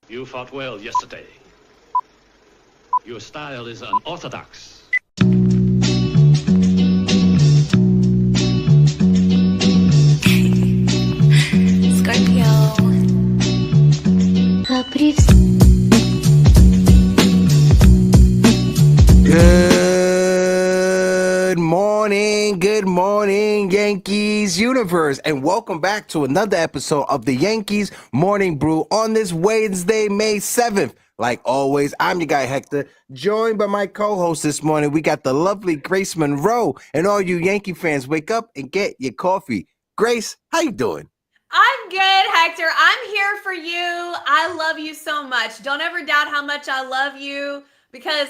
You fought well yesterday. Your style is unorthodox. Scorpio. Good morning, Yankees universe, and welcome back to another episode of the Yankees Morning Brew on this Wednesday, May 7th. Like always, I'm your guy, Hector, joined by my co-host this morning. We got the lovely Grace Monroe, and all you Yankee fans, wake up and get your coffee. Grace, how you doing? I'm good, Hector. I'm here for you. I love you so much. Don't ever doubt how much I love you, because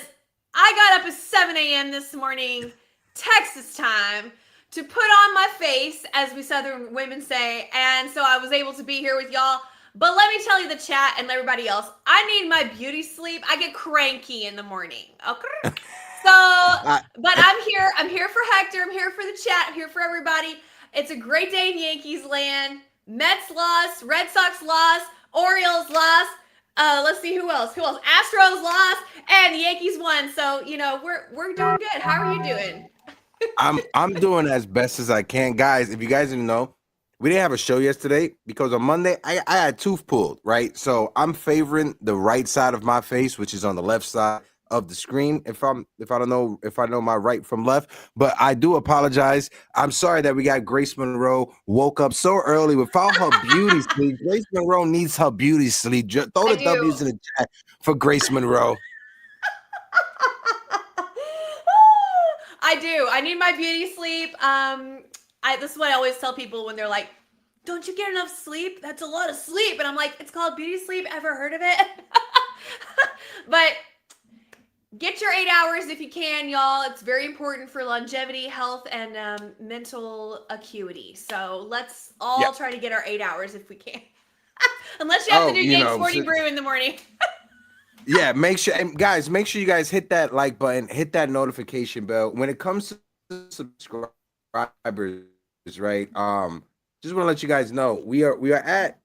I got up at 7 a.m. this morning, Texas time, to put on my face, as we Southern women say, and so I was able to be here with y'all. But let me tell you, the chat and everybody else, I need my beauty sleep. I get cranky in the morning. Okay? But I'm here. I'm here for Hector. I'm here for the chat. I'm here for everybody. It's a great day in Yankees land. Mets lost, Red Sox lost, Orioles lost. Let's see who else. Astros lost, and the Yankees won. So we're doing good. How are you doing? I'm doing as best as I can, guys. If you guys didn't know, we didn't have a show yesterday because on Monday I had tooth pulled, right? So I'm favoring the right side of my face, which is on the left side of the screen. If I know my right from left, but I do apologize. I'm sorry that we got Grace Monroe woke up so early without her beauty sleep. Grace Monroe needs her beauty sleep. Throw the W's in the chat for Grace Monroe. I do. I need my beauty sleep. This is what I always tell people when they're like, "Don't you get enough sleep? That's a lot of sleep." And I'm like, "It's called beauty sleep. Ever heard of it?" But get your 8 hours if you can, y'all. It's very important for longevity, health, and mental acuity. So let's all try to get our 8 hours if we can. Unless you have to do Yankees Morning Brew in the morning. Yeah, make sure you guys hit that like button, hit that notification bell. When it comes to subscribers, right? Just want to let you guys know we are at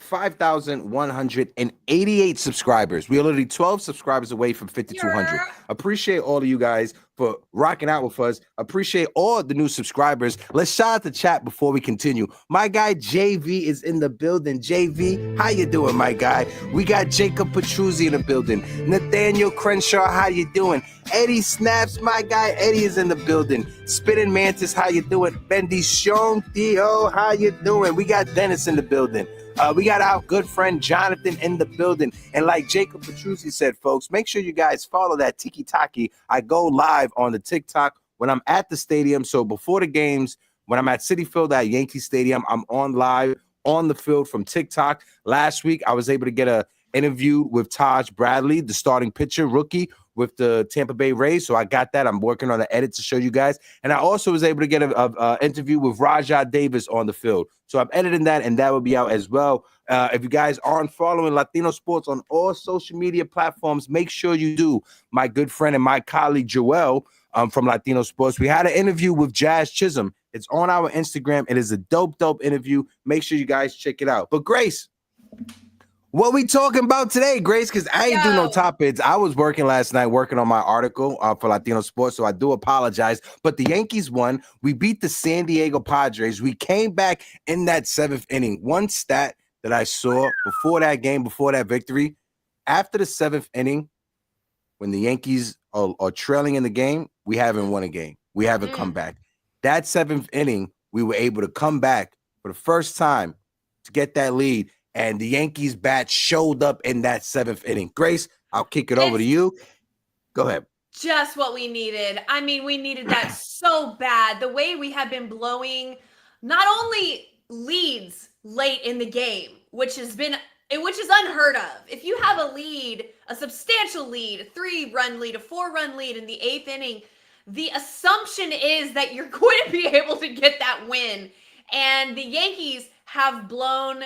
5,188 subscribers. We are literally 12 subscribers away from 5,200. Appreciate all of you guys for rocking out with us. Appreciate all the new subscribers. Let's shout out the chat before we continue. My guy JV is in the building. JV, how you doing, my guy? We got Jacob Petruzzi in the building. Nathaniel Crenshaw, how you doing? Eddie Snaps, my guy Eddie is in the building. Spinning Mantis, how you doing? Bendy Sean Theo, how you doing? We got Dennis in the building. We got our good friend Jonathan in the building. And like Jacob Petruzzi said, folks, make sure you guys follow that Tiki Taki. I go live on the TikTok when I'm at the stadium. So before the games, when I'm at Citi Field at Yankee Stadium, I'm on live on the field from TikTok. Last week, I was able to get an interview with Taj Bradley, the starting pitcher, rookie, with the Tampa Bay Rays. So I got that. I'm working on the edit to show you guys. And I also was able to get an interview with Rajah Davis on the field. So I'm editing that, and that will be out as well. If you guys aren't following Latino Sports on all social media platforms, make sure you do. My good friend and my colleague, Joel, from Latino Sports, we had an interview with Jazz Chisholm. It's on our Instagram. It is a dope interview. Make sure you guys check it out. But Grace, what we talking about today, Grace? Because I ain't do no topics. I was working last night, working on my article for Latino Sports, so I do apologize. But the Yankees won. We beat the San Diego Padres. We came back in that seventh inning. One stat that I saw before that game, before that victory, after the seventh inning, when the Yankees are trailing in the game, we haven't won a game. We haven't come back. That seventh inning, we were able to come back for the first time to get that lead. And the Yankees bat showed up in that seventh inning. Grace, I'll kick it over to you. Go ahead. Just what we needed. I mean, we needed that so bad. The way we have been blowing not only leads late in the game, which is unheard of. If you have a lead, a substantial lead, a 3-run lead, a 4-run lead in the 8th inning, the assumption is that you're going to be able to get that win. And the Yankees have blown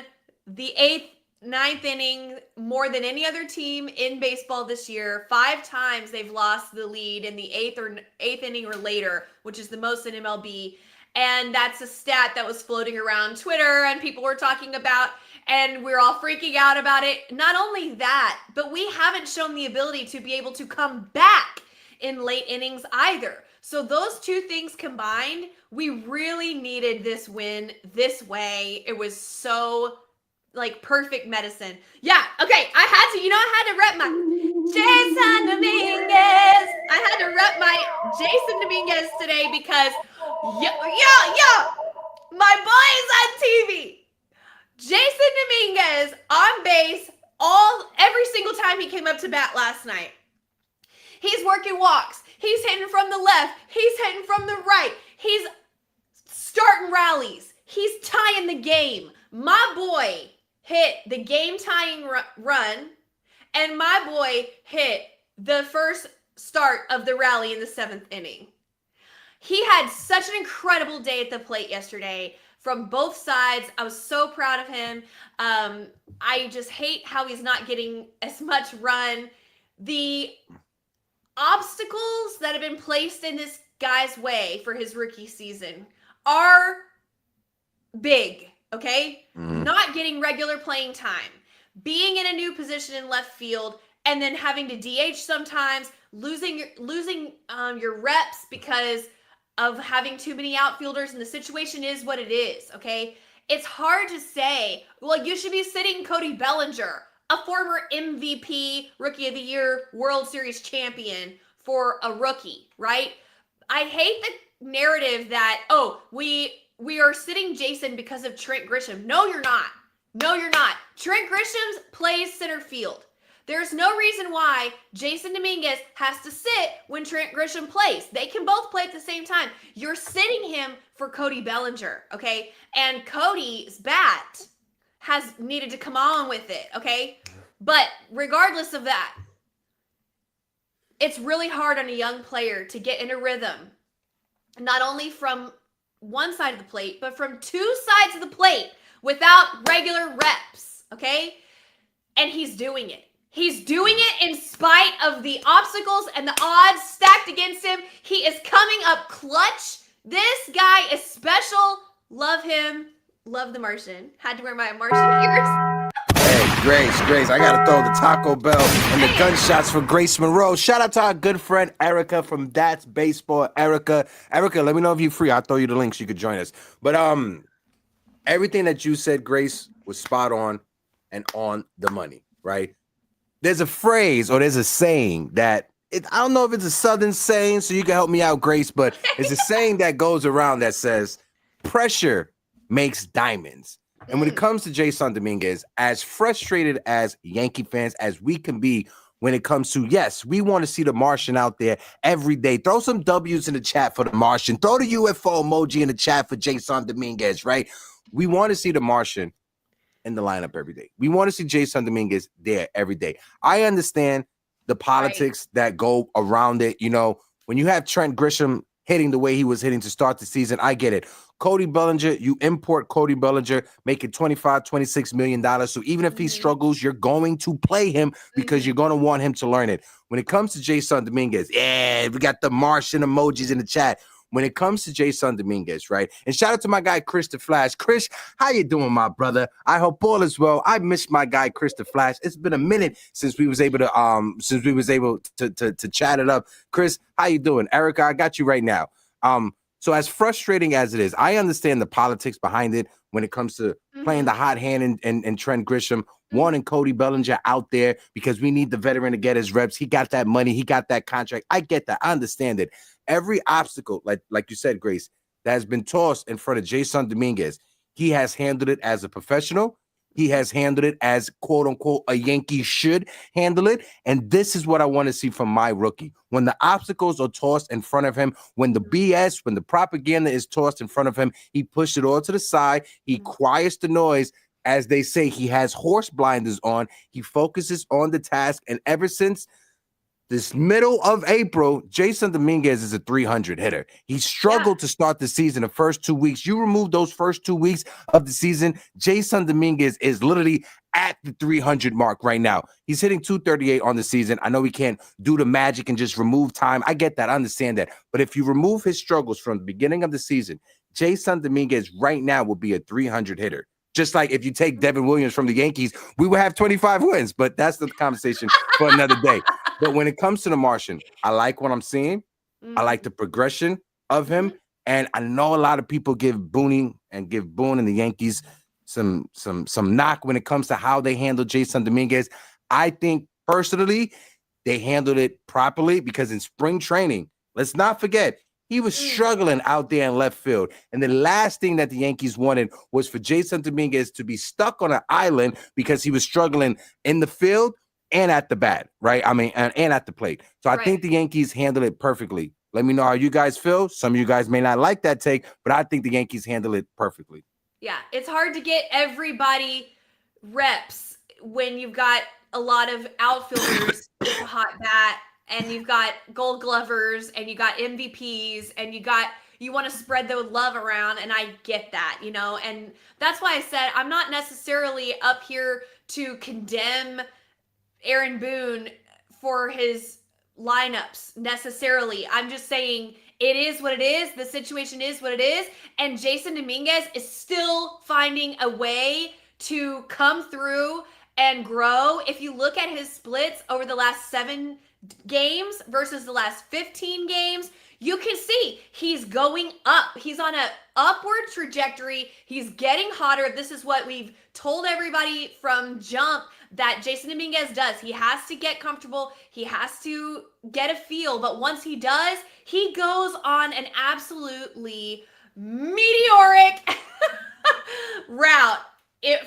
the 8th, 9th inning more than any other team in baseball this year. 5 times they've lost the lead in the 8th inning or later, which is the most in MLB. And that's a stat that was floating around Twitter and people were talking about. and we're all freaking out about it. Not only that, but we haven't shown the ability to be able to come back in late innings either. So those two things combined, we really needed this win this way. It was so like perfect medicine. Yeah, okay, I had to rep my Jason Dominguez. I had to rep my Jason Dominguez today because my boy is on TV. Jason Dominguez on base every single time he came up to bat last night. He's working walks. He's hitting from the left. He's hitting from the right. He's starting rallies. He's tying the game. My boy hit the game-tying run, and my boy hit the first start of the rally in the 7th inning. He had such an incredible day at the plate yesterday from both sides. I was so proud of him. I just hate how he's not getting as much run. The obstacles that have been placed in this guy's way for his rookie season are big, okay? Not getting regular playing time, being in a new position in left field, and then having to DH sometimes, losing your reps because of having too many outfielders, and the situation is what it is, okay? It's hard to say, well, you should be sitting Cody Bellinger, a former MVP, Rookie of the Year, World Series champion for a rookie, right? I hate the narrative that, we are sitting Jason because of Trent Grisham. No, you're not. No, you're not. Trent Grisham plays center field. There's no reason why Jason Dominguez has to sit when Trent Grisham plays. They can both play at the same time. You're sitting him for Cody Bellinger, okay? And Cody's bat has needed to come on with it, okay? But regardless of that, it's really hard on a young player to get in a rhythm, not only from one side of the plate, but from two sides of the plate without regular reps, okay? And he's doing it. He's doing it in spite of the obstacles and the odds stacked against him. He is coming up clutch. This guy is special. Love him. Love the Martian. Had to wear my Martian ears. Hey, Grace, I gotta throw the Taco Bell and the gunshots for Grace Monroe. Shout out to our good friend Erica from That's Baseball. Erica, let me know if you're free. I'll throw you the link so you could join us. But everything that you said, Grace, was spot on and on the money, right? There's a phrase or there's a saying that I don't know if it's a Southern saying, so you can help me out, Grace, but it's a saying that goes around that says pressure makes diamonds. And when it comes to Jason Dominguez, as frustrated as Yankee fans as we can be when it comes to, yes, we want to see the Martian out there every day. Throw some W's in the chat for the Martian. Throw the UFO emoji in the chat for Jason Dominguez, right? We want to see the Martian in the lineup every day. We want to see Jason Dominguez there every day. I understand the politics that go around it. You know, when you have Trent Grisham hitting the way he was hitting to start the season, I get it. Cody Bellinger, you import Cody Bellinger, make it $25, $26 million. So even if he struggles, you're going to play him because you're going to want him to learn it. When it comes to Jason Dominguez, we got the Martian emojis in the chat. When it comes to Jason Dominguez, right? And shout out to my guy, Chris the Flash. Chris, how you doing, my brother? I hope all is well. I missed my guy, Chris the Flash. It's been a minute since we was able to chat it up. Chris, how you doing? Erica, I got you right now. So as frustrating as it is, I understand the politics behind it when it comes to playing the hot hand and Trent Grisham, wanting Cody Bellinger out there because we need the veteran to get his reps. He got that money. He got that contract. I get that. I understand it. Every obstacle, like you said, Grace, that has been tossed in front of Jason Dominguez, he has handled it as a professional. He has handled it as, quote unquote, a Yankee should handle it. And this is what I want to see from my rookie. When the obstacles are tossed in front of him, when the BS, when the propaganda is tossed in front of him, he pushed it all to the side. He quiets the noise. As they say, he has horse blinders on. He focuses on the task. And ever since this middle of April, Jason Dominguez is a 300 hitter. He struggled to start the season the first 2 weeks. You remove those first 2 weeks of the season, Jason Dominguez is literally at the 300 mark right now. He's hitting 238 on the season. I know he can't do the magic and just remove time. I get that. I understand that. But if you remove his struggles from the beginning of the season, Jason Dominguez right now will be a 300 hitter. Just like if you take Devin Williams from the Yankees, we would have 25 wins. But that's the conversation for another day. But when it comes to the Martian, I like what I'm seeing. I like the progression of him. And I know a lot of people give Boone and the Yankees some knock when it comes to how they handle Jason Dominguez. I think personally they handled it properly because in spring training, let's not forget, he was struggling out there in left field. And the last thing that the Yankees wanted was for Jason Dominguez to be stuck on an island because he was struggling in the field and at the bat, right? I mean, and at the plate. So I think the Yankees handled it perfectly. Let me know how you guys feel. Some of you guys may not like that take, but I think the Yankees handle it perfectly. Yeah, it's hard to get everybody reps when you've got a lot of outfielders with a hot bat, and you've got Gold Glovers, and you got MVPs, and you want to spread the love around, and I get that, and that's why I said I'm not necessarily up here to condemn Aaron Boone for his lineups necessarily. I'm just saying it is what it is. The situation is what it is. And Jason Dominguez is still finding a way to come through and grow. If you look at his splits over the last 7 games versus the last 15 games, you can see he's going up. He's on an upward trajectory. He's getting hotter. This is what we've told everybody from jump that Jason Dominguez does. He has to get comfortable. He has to get a feel. But once he does, he goes on an absolutely meteoric route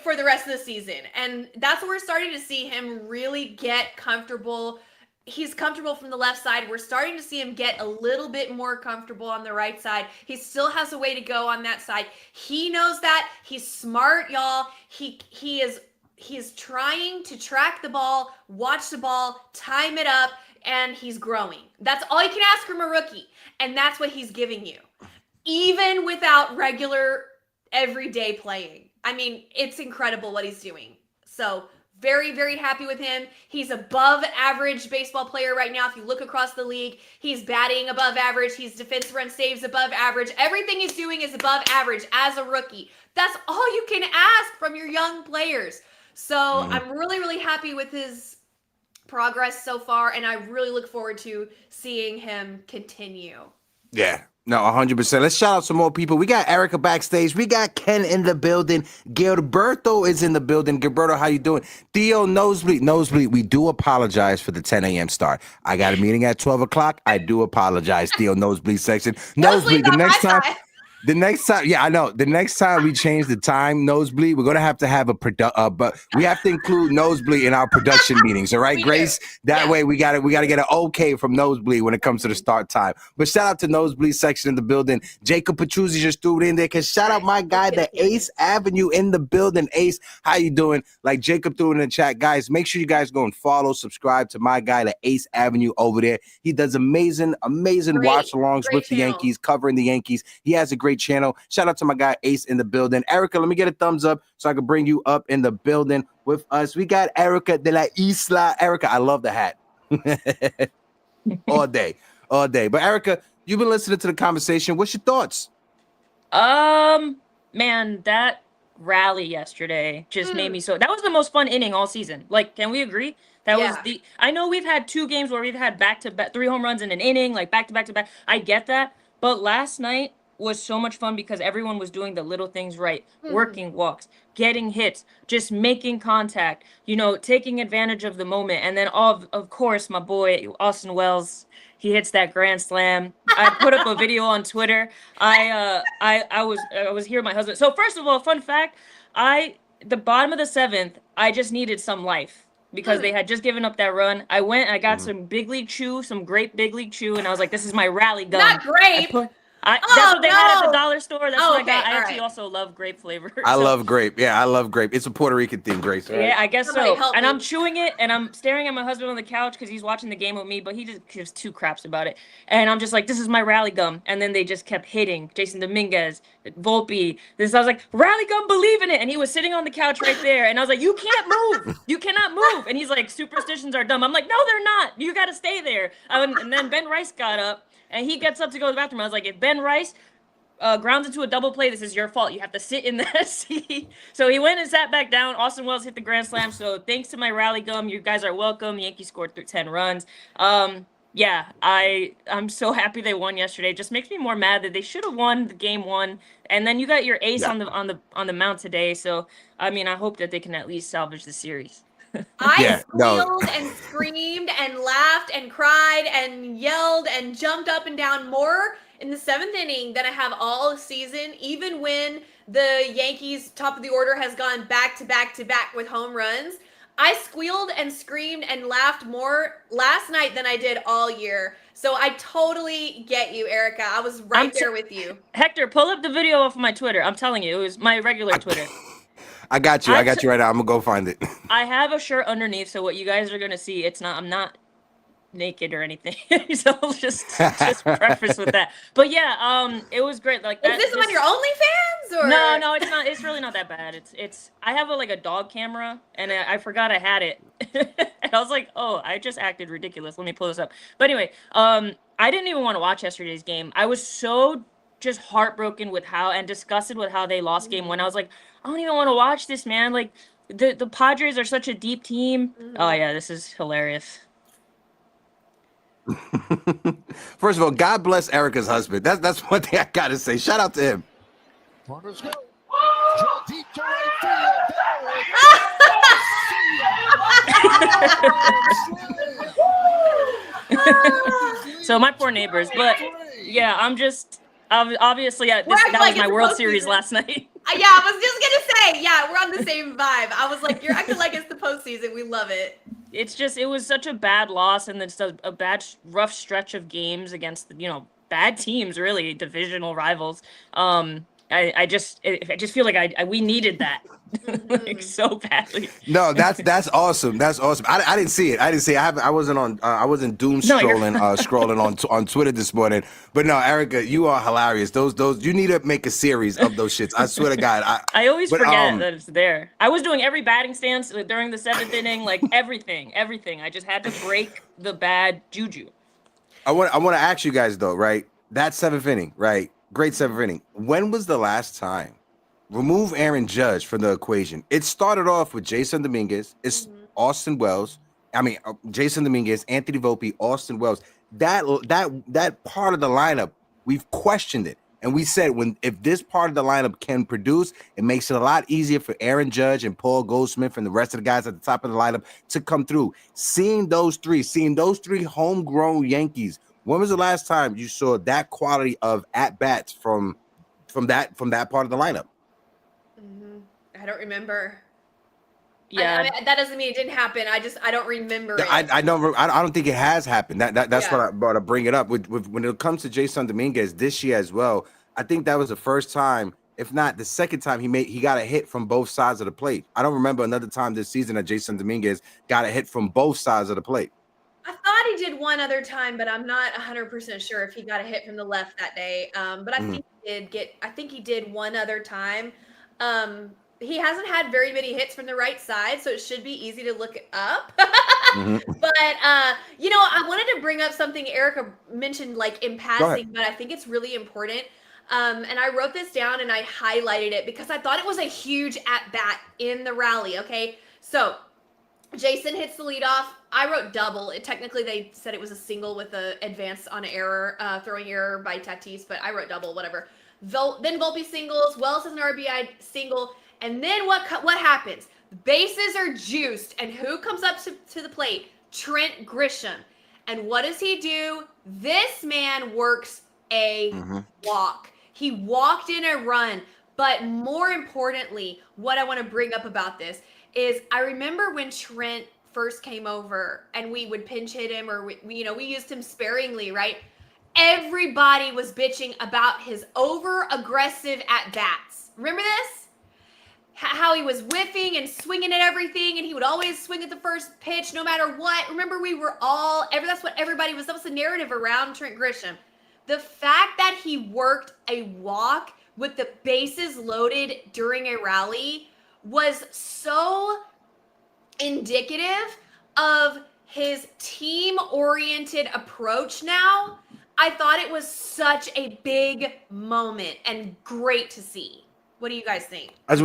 for the rest of the season. And that's where we're starting to see him really get comfortable. He's comfortable from the left side. We're starting to see him get a little bit more comfortable on the right side. He still has a way to go on that side. He knows that. He's smart, y'all. He's trying to track the ball, watch the ball, time it up, and he's growing. That's all you can ask from a rookie. And that's what he's giving you. Even without regular everyday playing. I mean, it's incredible what he's doing. So very, very happy with him. He's above average baseball player right now. If you look across the league, he's batting above average. He's defensive run saves above average. Everything he's doing is above average as a rookie. That's all you can ask from your young players. So I'm really, really happy with his progress so far, and I really look forward to seeing him continue. Yeah. No, 100%. Let's shout out some more people. We got Erica backstage. We got Ken in the building. Gilberto is in the building. Gilberto, how you doing? Theo Nosebleed. Nosebleed, we do apologize for the 10 a.m. start. I got a meeting at 12 o'clock. I do apologize, Theo Nosebleed section. Nosebleed, the next time. The next time, yeah, I know. The next time we change the time, Nosebleed, we're gonna have to have but we have to include Nosebleed in our production meetings. All right, Grace. That way, we gotta get an okay from Nosebleed when it comes to the start time. But shout out to Nosebleed section in the building. Jacob Petruzzi just threw it in there. Cause shout out my guy, the Ace Avenue in the building. Ace, how you doing? Like Jacob threw it in the chat, guys. Make sure you guys go and follow, subscribe to my guy, the Ace Avenue over there. He does amazing watch-alongs with the Yankees, covering the Yankees. He has a great channel. Shout out to my guy Ace in the building. Erica, let me get a thumbs up so I can bring you up in the building with us. We got Erica de la Isla. Erica, I love the hat. all day. But Erica, you've been listening to the conversation. What's your thoughts? Man, that rally yesterday just made me so. That was the most fun inning all season. Like, can we agree? That was I know we've had 2 games where we've had back-to-back 3 home runs in an inning, like back-to-back. I get that. But last night was so much fun because everyone was doing the little things right, working walks, getting hits, just making contact, taking advantage of the moment. And then of course, my boy Austin Wells, he hits that grand slam. I put up a video on Twitter. I was here with my husband. So first of all, fun fact, the bottom of the 7th, I just needed some life because they had just given up that run. I went, I got some Big League Chew, some grape Big League Chew, and I was like, this is my rally gun. Not grape. That's what they had at the dollar store. That's what I got. I actually also love grape flavor. I love grape. Yeah, I love grape. It's a Puerto Rican thing, Grace. Right? Yeah, I guess so. And I'm chewing it, and I'm staring at my husband on the couch because he's watching the game with me, but he just gives 2 craps about it. And I'm just like, this is my rally gum. And then they just kept hitting Jason Dominguez, Volpe. I was like, rally gum, believe in it. And he was sitting on the couch right there. And I was like, you can't move. You cannot move. And he's like, superstitions are dumb. I'm like, no, they're not. You got to stay there. And then Ben Rice got up, and he gets up to go to the bathroom. I was like, if Ben Rice grounds into a double play. This is your fault. You have to sit in that seat. So he went and sat back down. Austin Wells hit the grand slam. So thanks to my rally gum, you guys are welcome. Yankees scored 10 runs. Yeah, I'm so happy they won yesterday. It just makes me more mad that they should have won the game one. And then you got your ace on the mount today. So I mean, I hope that they can at least salvage the series. I squealed and screamed and laughed and cried and yelled and jumped up and down more in the 7th inning than I have all season, even when the Yankees top of the order has gone back to back to back with home runs. I squealed and screamed and laughed more last night than I did all year. So I totally get you, Erica. I was right there with you. Hector, pull up the video off of my Twitter. I'm telling you, it was my regular Twitter. I got you. I got you right now. I'm gonna go find it. I have a shirt underneath, so what you guys are gonna see, I'm not naked or anything. So just preface with that. But yeah, it was great. Like that. Is this on your OnlyFans or? No, it's not. It's really not that bad. It's. I have a dog camera, and I forgot I had it, and I was like, oh, I just acted ridiculous. Let me pull this up. But anyway, I didn't even want to watch yesterday's game. I was so just heartbroken with how and disgusted with how they lost game one. I was like, I don't even want to watch this, man. Like the Padres are such a deep team. Oh yeah, this is hilarious. First of all, God bless Erica's husband. That's one thing I gotta say. Shout out to him. Runners go. Draw deep to right field. So my poor neighbors, but yeah, I'm just obviously that was my World Series last night. Yeah, I was just gonna say, yeah, we're on the same vibe. I was like, you're acting like it's the postseason. We love it. It was such a bad loss, and then a bad, rough stretch of games against bad teams, really divisional rivals. I just feel like we needed that like so badly. No, that's awesome. That's awesome. I didn't see it. I wasn't doom scrolling scrolling on Twitter this morning. But no, Erica, you are hilarious. Those you need to make a series of those shits. I swear to God. I always forget that it's there. I was doing every batting stance during the 7th inning, like everything. I just had to break the bad juju. I want to ask you guys though, right? That 7th inning, right? Great 7th inning. When was the last time? Remove Aaron Judge from the equation. It started off with Jason Dominguez. It's Austin Wells. Jason Dominguez, Anthony Volpe, Austin Wells. That part of the lineup, we've questioned it. And we said if this part of the lineup can produce, it makes it a lot easier for Aaron Judge and Paul Goldschmidt and the rest of the guys at the top of the lineup to come through. Seeing those three homegrown Yankees, when was the last time you saw that quality of at-bats from that part of the lineup? I don't remember. Yeah, I mean, that doesn't mean it didn't happen. I don't remember it. I don't think it has happened. That's what I bring it up with when it comes to Jason Dominguez this year as well. I think that was the first time, if not the second time, he got a hit from both sides of the plate. I don't remember another time this season that Jason Dominguez got a hit from both sides of the plate. I thought he did one other time, but I'm not 100% sure if he got a hit from the left that day. But I think he did one other time. He hasn't had very many hits from the right side, so it should be easy to look it up. But I wanted to bring up something Erica mentioned, like in passing, but I think it's really important. And I wrote this down and I highlighted it because I thought it was a huge at bat in the rally. Okay, so Jason hits the leadoff. I wrote double. Technically, they said it was a single with an advance on an error, throwing error by Tatis, but I wrote double, whatever. Then Volpe singles. Wells has an RBI single. And then what happens? The bases are juiced. And who comes up to the plate? Trent Grisham. And what does he do? This man works a walk. He walked in a run. But more importantly, what I want to bring up about this is I remember when Trent first came over and we would pinch hit him or we used him sparingly, right? Everybody was bitching about his over-aggressive at-bats. Remember this? How he was whiffing and swinging at everything, and he would always swing at the first pitch no matter what. Remember, that's what everybody was. That was the narrative around Trent Grisham. The fact that he worked a walk with the bases loaded during a rally was so indicative of his team-oriented approach now. I thought it was such a big moment and great to see. What do you guys think? I just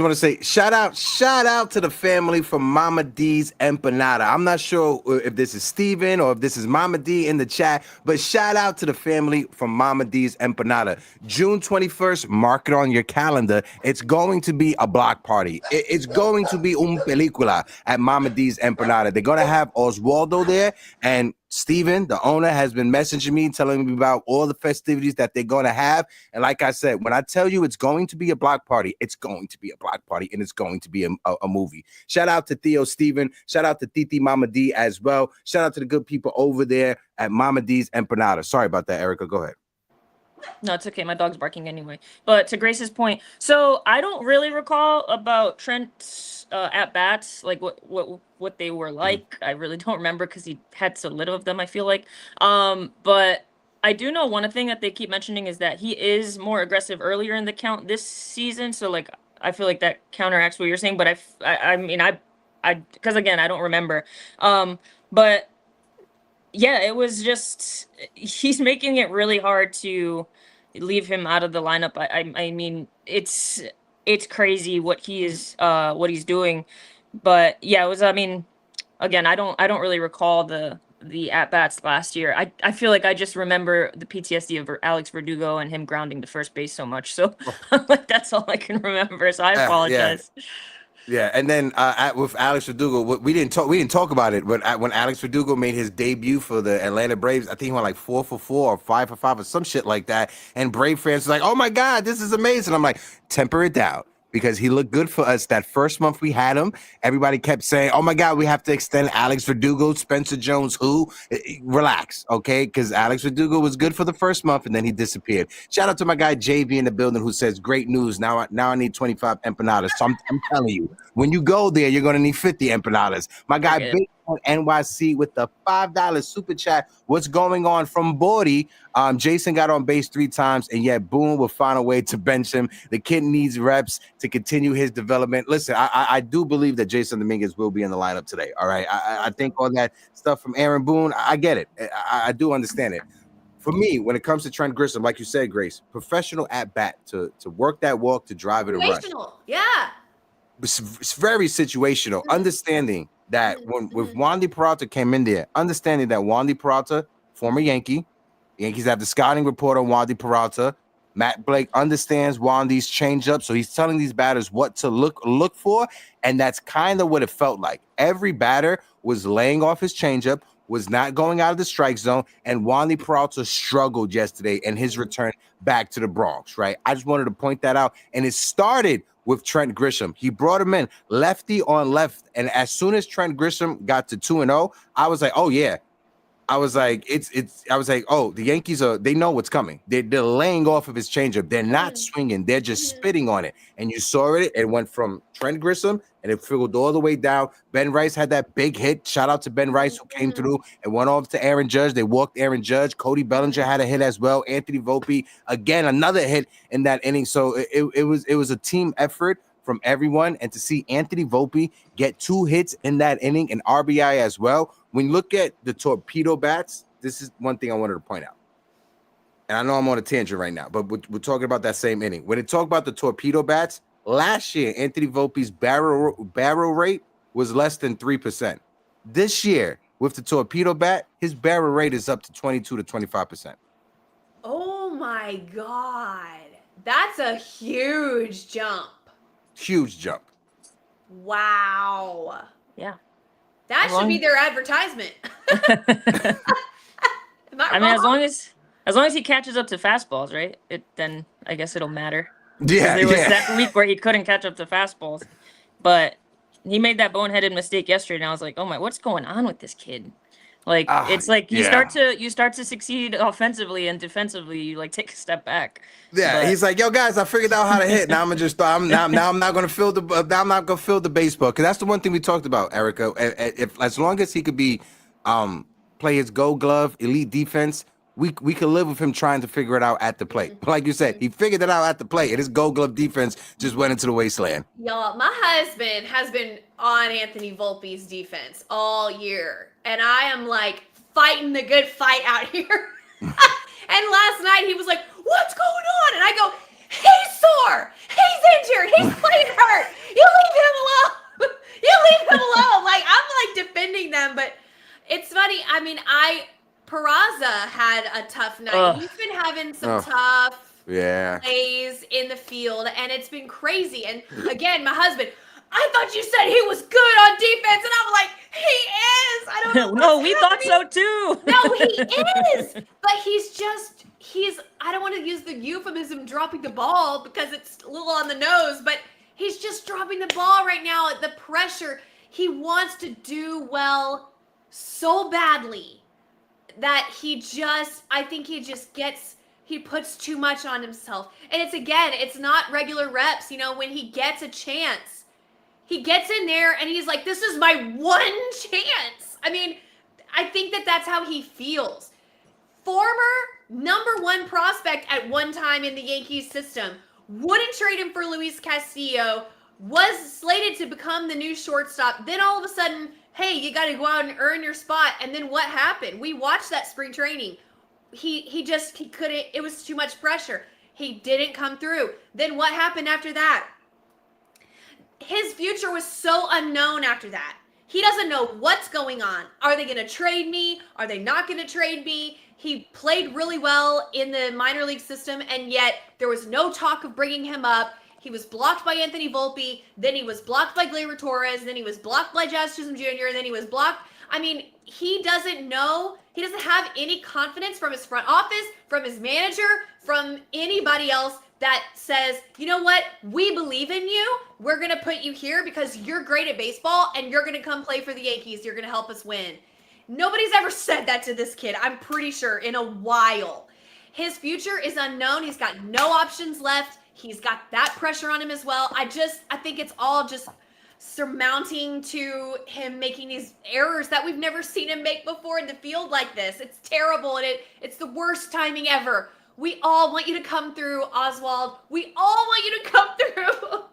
want to say shout out to the family from Mama D's Empanada. I'm not sure if this is Steven or if this is Mama D in the chat, but shout out to the family from Mama D's Empanada. June 21st, mark it on your calendar. It's going to be a block party. It's going to be un película at Mama D's Empanada. They're going to have Oswaldo there, and Steven, the owner, has been messaging me, telling me about all the festivities that they're going to have. And like I said, when I tell you it's going to be a block party, it's going to be a block party, and it's going to be a movie. Shout out to Theo Steven. Shout out to Titi Mama D as well. Shout out to the good people over there at Mama D's Empanada. Sorry about that, Erica. Go ahead. No, it's okay. My dog's barking anyway. But to Grace's point, so I don't really recall about Trent's at bats, like what they were like. I really don't remember because he had so little of them, I feel like. But I do know one thing that they keep mentioning is that he is more aggressive earlier in the count this season. So like I feel like that counteracts what you're saying. But I mean because again I don't remember. But yeah, it was just he's making it really hard to leave him out of the lineup. I mean, it's crazy what he's doing. But yeah, it was. I mean, again, I don't really recall the at bats last year. I feel like I just remember the PTSD of Alex Verdugo and him grounding to first base so much. So like that's all I can remember. So I apologize. Yeah, and then with Alex Verdugo, we didn't talk about it, but when Alex Verdugo made his debut for the Atlanta Braves, I think he went like 4 for 4 or 5 for 5 or some shit like that. And Brave fans were like, "Oh my God, this is amazing!" I'm like, temper it down. Because he looked good for us that first month we had him. Everybody kept saying, "Oh my God, we have to extend Alex Verdugo, Spencer Jones, who?" Relax, okay? Because Alex Verdugo was good for the first month and then he disappeared. Shout out to my guy JV in the building who says, "Great news. Now I need 25 empanadas." So I'm telling you, when you go there, you're gonna need 50 empanadas. My guy Big NYC with the $5 super chat. What's going on from Bordy? Jason got on base 3 times, and yet Boone will find a way to bench him. The kid needs reps to continue his development. Listen, I do believe that Jason Dominguez will be in the lineup today. All right, I think all that stuff from Aaron Boone, I get it. I do understand it. For me, when it comes to Trent Grisham, like you said, Grace, professional at bat to work that walk, to drive it and run. Yeah. It's very situational. Understanding that when Wandy Peralta came in there, understanding that Wandy Peralta, former Yankee, Yankees have the scouting report on Wandy Peralta. Matt Blake understands Wandy's changeup, so he's telling these batters what to look for, and that's kind of what it felt like. Every batter was laying off his changeup, was not going out of the strike zone, and Wandy Peralta struggled yesterday in his return back to the Bronx, right? I just wanted to point that out, and it started with Trent Grisham. He brought him in lefty on left, and as soon as Trent Grisham got to 2-0, I was like, oh yeah. I was like, oh, the Yankees they know what's coming. They're laying off of his changeup. They're not swinging. They're just spitting on it. And you saw it. It went from Trent Grisham and it filled all the way down. Ben Rice had that big hit. Shout out to Ben Rice who came through and went off to Aaron Judge. They walked Aaron Judge. Cody Bellinger had a hit as well. Anthony Volpe, again, another hit in that inning. So it was a team effort from everyone. And to see Anthony Volpe get 2 hits in that inning and RBI as well. When you look at the torpedo bats, this is one thing I wanted to point out. And I know I'm on a tangent right now, but we're talking about that same inning. When they talk about the torpedo bats, last year, Anthony Volpe's barrel rate was less than 3%. This year, with the torpedo bat, his barrel rate is up to 22 to 25%. Oh my God. That's a huge jump. Huge jump. Wow. Yeah. That should be their advertisement. I mean, as long as he catches up to fastballs, right? Then I guess it'll matter. Yeah. There was that week where he couldn't catch up to fastballs, but he made that boneheaded mistake yesterday, and I was like, oh my, what's going on with this kid? Like it's like you start to succeed offensively and defensively, you like take a step back. Yeah, he's like, yo, guys, I figured out how to hit. Now I'm not gonna fill the baseball, because that's the one thing we talked about, Erica. If as long as he could be play his Gold Glove elite defense, we could live with him trying to figure it out at the plate. But like you said, he figured it out at the plate, and his Gold Glove defense just went into the wasteland. Y'all, my husband has been on Anthony Volpe's defense all year, and I am like fighting the good fight out here. And last night he was like, "What's going on?" And I go, "He's sore. He's injured. He's playing hurt. You leave him alone. You leave him alone." Like, I'm like defending them, but it's funny. I mean, Peraza had a tough night. Ugh. He's been having some tough Yeah. plays in the field, and it's been crazy. And again, my husband, "I thought you said he was good on defense," and I'm like, "He is." I don't know. No, we thought so too. No, he is. But he's I don't want to use the euphemism dropping the ball because it's a little on the nose, but he's just dropping the ball right now. The pressure, he wants to do well so badly that I think he puts too much on himself. And it's not regular reps. You know, when he gets a chance, he gets in there and he's like, "This is my one chance." I mean, I think that's how he feels. Former #1 prospect at one time in the Yankees system, wouldn't trade him for Luis Castillo, was slated to become the new shortstop. Then all of a sudden, hey, you got to go out and earn your spot. And then what happened? We watched that spring training. He couldn't, it was too much pressure. He didn't come through. Then what happened after that? His future was so unknown after that. He doesn't know what's going on. Are they going to trade me? Are they not going to trade me? He played really well in the minor league system, and yet there was no talk of bringing him up. He was blocked by Anthony Volpe, then he was blocked by Gleyber Torres, then he was blocked by Jazz Chisholm Jr., then he was blocked. I mean, he doesn't have any confidence from his front office, from his manager, from anybody else that says, "You know what? We believe in you. We're going to put you here because you're great at baseball and you're going to come play for the Yankees. You're going to help us win." Nobody's ever said that to this kid, I'm pretty sure, in a while. His future is unknown. He's got no options left. He's got that pressure on him as well. I think it's all just surmounting to him making these errors that we've never seen him make before in the field like this. It's terrible, and it's the worst timing ever. We all want you to come through, Oswald. We all want you to come through.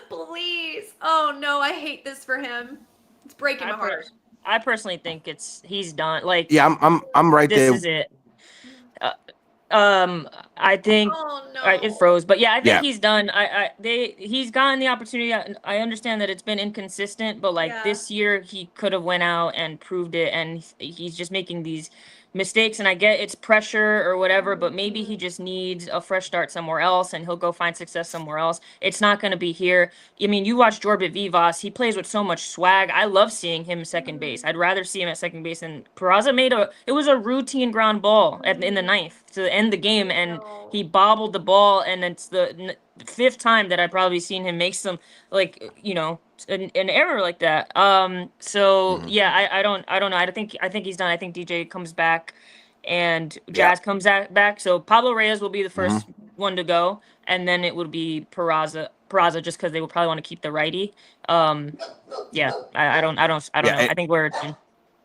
Please. Oh, no, I hate this for him. It's breaking my heart. I personally think he's done. Like, yeah, I'm right there. This is it. I think it froze, but yeah, I think he's done. He's gotten the opportunity. I understand that it's been inconsistent, but this year he could have went out and proved it, and he's just making these mistakes. And I get it's pressure or whatever, but maybe he just needs a fresh start somewhere else, and he'll go find success somewhere else. It's not going to be here. I mean, you watch Jorbit Vivas; he plays with so much swag. I love seeing him second base. I'd rather see him at second base. And Peraza it was a routine ground ball in the ninth to end the game, and he bobbled the ball, and it's the fifth time that I've probably seen him make some an error like that. Yeah, I don't know. I think he's done. I think DJ comes back and Jazz comes back. So Pablo Reyes will be the first one to go, and then it would be Peraza just because they will probably want to keep the righty. Yeah, I don't know. I think we're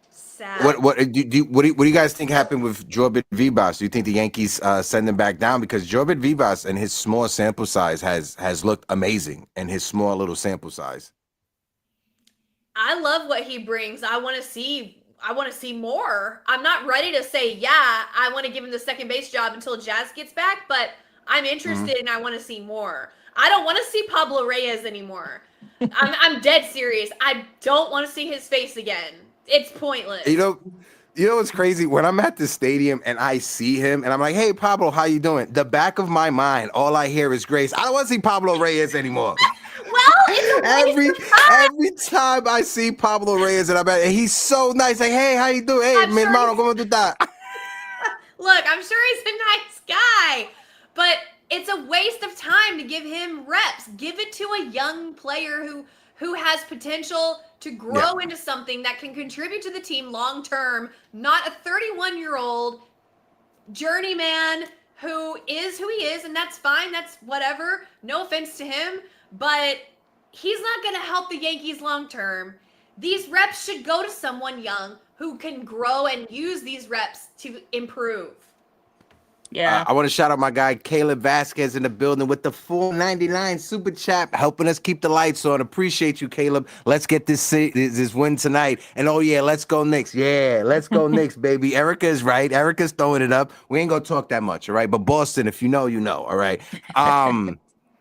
sad. What do you guys think happened with Jorbit Vivas? Do you think the Yankees send him back down? Because Jorbit Vivas and his small sample size has looked amazing in his small little sample size. I love what he brings. I want to see more. I'm not ready to say, I want to give him the second base job until Jazz gets back, but I'm interested and I want to see more. I don't want to see Pablo Reyes anymore. I'm dead serious. I don't want to see his face again. It's pointless. You know what's crazy? When I'm at the stadium and I see him and I'm like, "Hey, Pablo, how you doing?" The back of my mind, all I hear is grace. I don't want to see Pablo Reyes anymore. Well, every time I see Pablo Reyes and he's so nice. Like, "Hey, how you doing? Hey, mi hermano, ¿cómo tú estás?" Look, I'm sure he's a nice guy, but it's a waste of time to give him reps. Give it to a young player who has potential to grow into something that can contribute to the team long term, not a 31-year-old journeyman who is who he is, and that's fine. That's whatever. No offense to him, but he's not going to help the Yankees long term. These reps should go to someone young who can grow and use these reps to improve. Yeah. I want to shout out my guy Caleb Vasquez in the building with the $4.99 super chat, helping us keep the lights on. Appreciate you, Caleb. Let's get this win tonight. And oh yeah, let's go Knicks. Yeah, let's go Knicks, baby. Erica is right. Erica's throwing it up. We ain't gonna talk that much, all right? But Boston, if you know, you know. All right.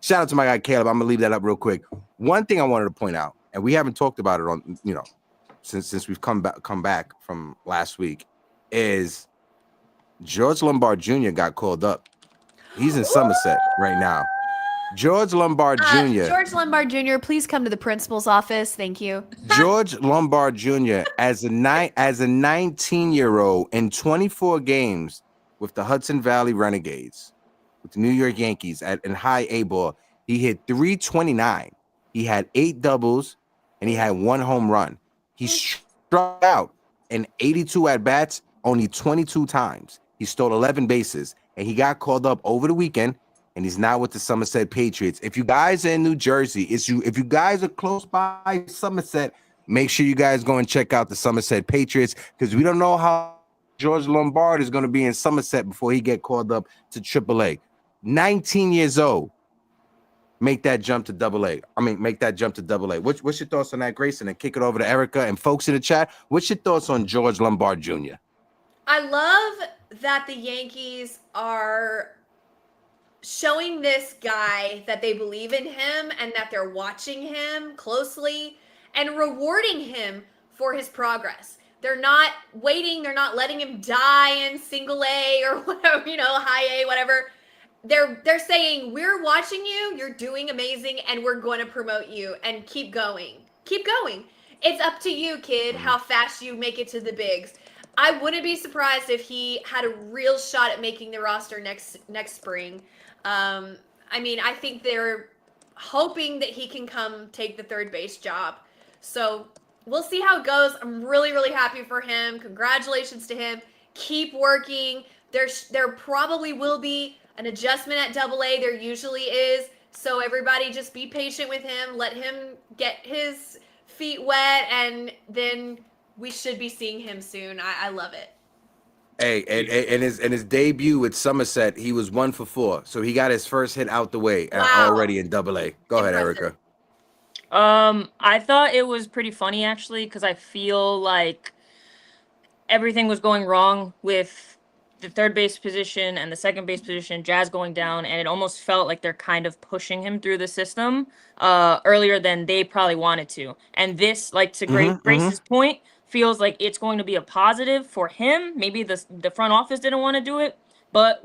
Shout out to my guy Caleb. I'm gonna leave that up real quick. One thing I wanted to point out, and we haven't talked about it on, since we've come back from last week, is George Lombard Jr. got called up. He's in Somerset right now. George Lombard Jr. George Lombard Jr., please come to the principal's office. Thank you. George Lombard Jr. as a 19-year-old in 24 games with the Hudson Valley Renegades, with the New York Yankees in high A ball, he hit .329. He had 8 doubles and he had 1 home run. He struck out in 82 at bats only 22 times. He stole 11 bases, and he got called up over the weekend, and he's now with the Somerset Patriots. If you guys are in New Jersey, if you guys are close by Somerset, make sure you guys go and check out the Somerset Patriots, because we don't know how George Lombard is going to be in Somerset before he get called up to AAA. 19 years old. Make that jump to AA. Make that jump to AA. What's your thoughts on that, Grayson? And kick it over to Erica and folks in the chat. What's your thoughts on George Lombard Jr.? I love that the Yankees are showing this guy that they believe in him and that they're watching him closely and rewarding him for his progress. They're not waiting. They're not letting him die in single A or whatever, high A, whatever. They're saying, we're watching you. You're doing amazing, and we're going to promote you and keep going. Keep going. It's up to you, kid, how fast you make it to the bigs. I wouldn't be surprised if he had a real shot at making the roster next spring. I think they're hoping that he can come take the third base job. So we'll see how it goes. I'm really, really happy for him. Congratulations to him. Keep working. There probably will be an adjustment at AA. There usually is. So everybody just be patient with him. Let him get his feet wet, and then we should be seeing him soon. I love it. Hey, and his debut with Somerset, he was 1 for 4. So he got his first hit out the way already in AA. Go ahead, Erica. I thought it was pretty funny, actually, because I feel like everything was going wrong with the third base position and the second base position, Jazz going down, and it almost felt like they're kind of pushing him through the system earlier than they probably wanted to. And this, like to Grace's point, feels like it's going to be a positive for him. Maybe the front office didn't want to do it, but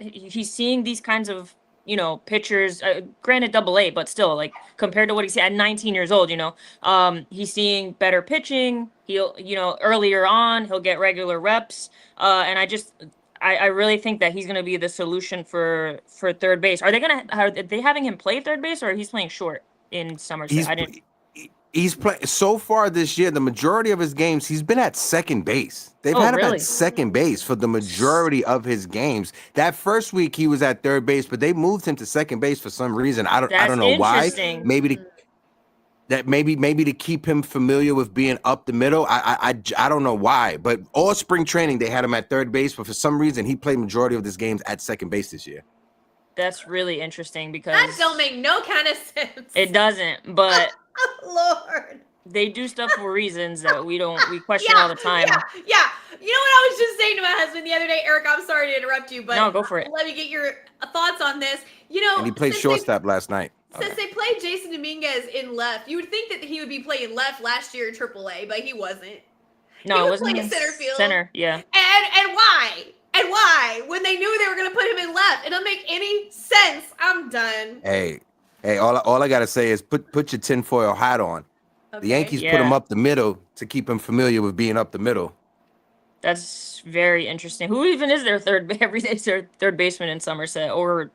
he's seeing these kinds of, pitchers, granted AA, but still, like, compared to what he's at 19 years old, he's seeing better pitching. He'll, earlier on, he'll get regular reps. And I really think that he's going to be the solution for third base. Are they having him play third base, or he's playing short in Somerset? He's playing so far this year. The majority of his games, he's been at second base. They've had him at second base for the majority of his games. That first week he was at third base, but they moved him to second base for some reason. I don't know why. Maybe to keep him familiar with being up the middle. I don't know why, but all spring training they had him at third base, but for some reason he played majority of his games at second base this year. That's really interesting because that don't make no kind of sense. It doesn't, but Lord, they do stuff for reasons that we question all the time. Yeah. You know what I was just saying to my husband the other day, Eric? I'm sorry to interrupt you, but no, go for it. Let me get your thoughts on this. And he played shortstop last night. Since they played Jason Dominguez in left, you would think that he would be playing left last year in AAA, but he wasn't. No, he it wasn't playing center field. Center, yeah. And why? And why? When they knew they were going to put him in left, it doesn't make any sense. I'm done. Hey, all I gotta say is put your tinfoil hat on. Okay. The Yankees put him up the middle to keep him familiar with being up the middle. That's very interesting. Who even is their third baseman in Somerset? Or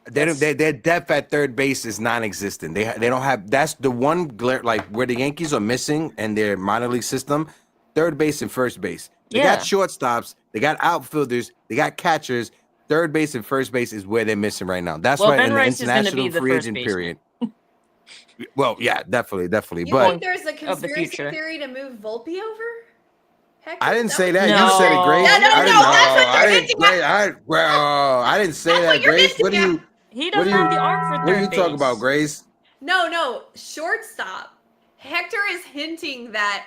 their depth at third base is non-existent. They don't have. That's the one glare, like where the Yankees are missing in their minor league system. Third base and first base. They got shortstops. They got outfielders. They got catchers. Third base and first base is where they're missing right now. That's right in the international free agent period. Well, yeah, definitely. You think there's a conspiracy theory to move Volpe over? Hector? I didn't Is say what that. you You No. said it, Grace. Yeah, no, I didn't no, that's what I you're didn't, hinting Grace, at. I didn't say That's that, what you're Grace. hinting What do at. you? He What doesn't do have you? the arm for What third are you talking about, base. Grace? No, shortstop. Hector is hinting that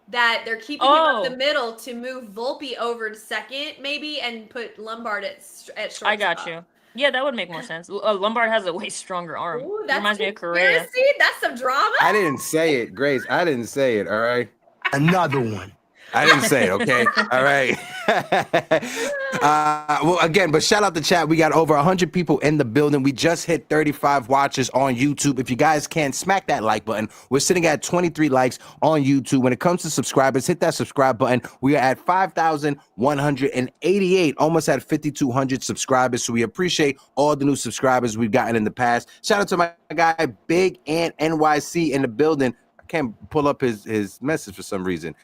they're keeping him up the middle to move Volpe over to second, maybe, and put Lombard at shortstop. I got you. Yeah, that would make more sense. Lombard has a way stronger arm. Ooh, He that's reminds me of Correa. conspiracy. That's some drama. I didn't say it, Grace. I didn't say it. All right. Another one. I didn't say it, okay? All right. Well, again, but shout out to chat. We got over 100 people in the building. We just hit 35 watchers on YouTube. If you guys can, smack that like button. We're sitting at 23 likes on YouTube. When it comes to subscribers, hit that subscribe button. We are at 5,188, almost at 5,200 subscribers. So we appreciate all the new subscribers we've gotten in the past. Shout out to my guy, Big Ant NYC in the building. I can't pull up his message for some reason.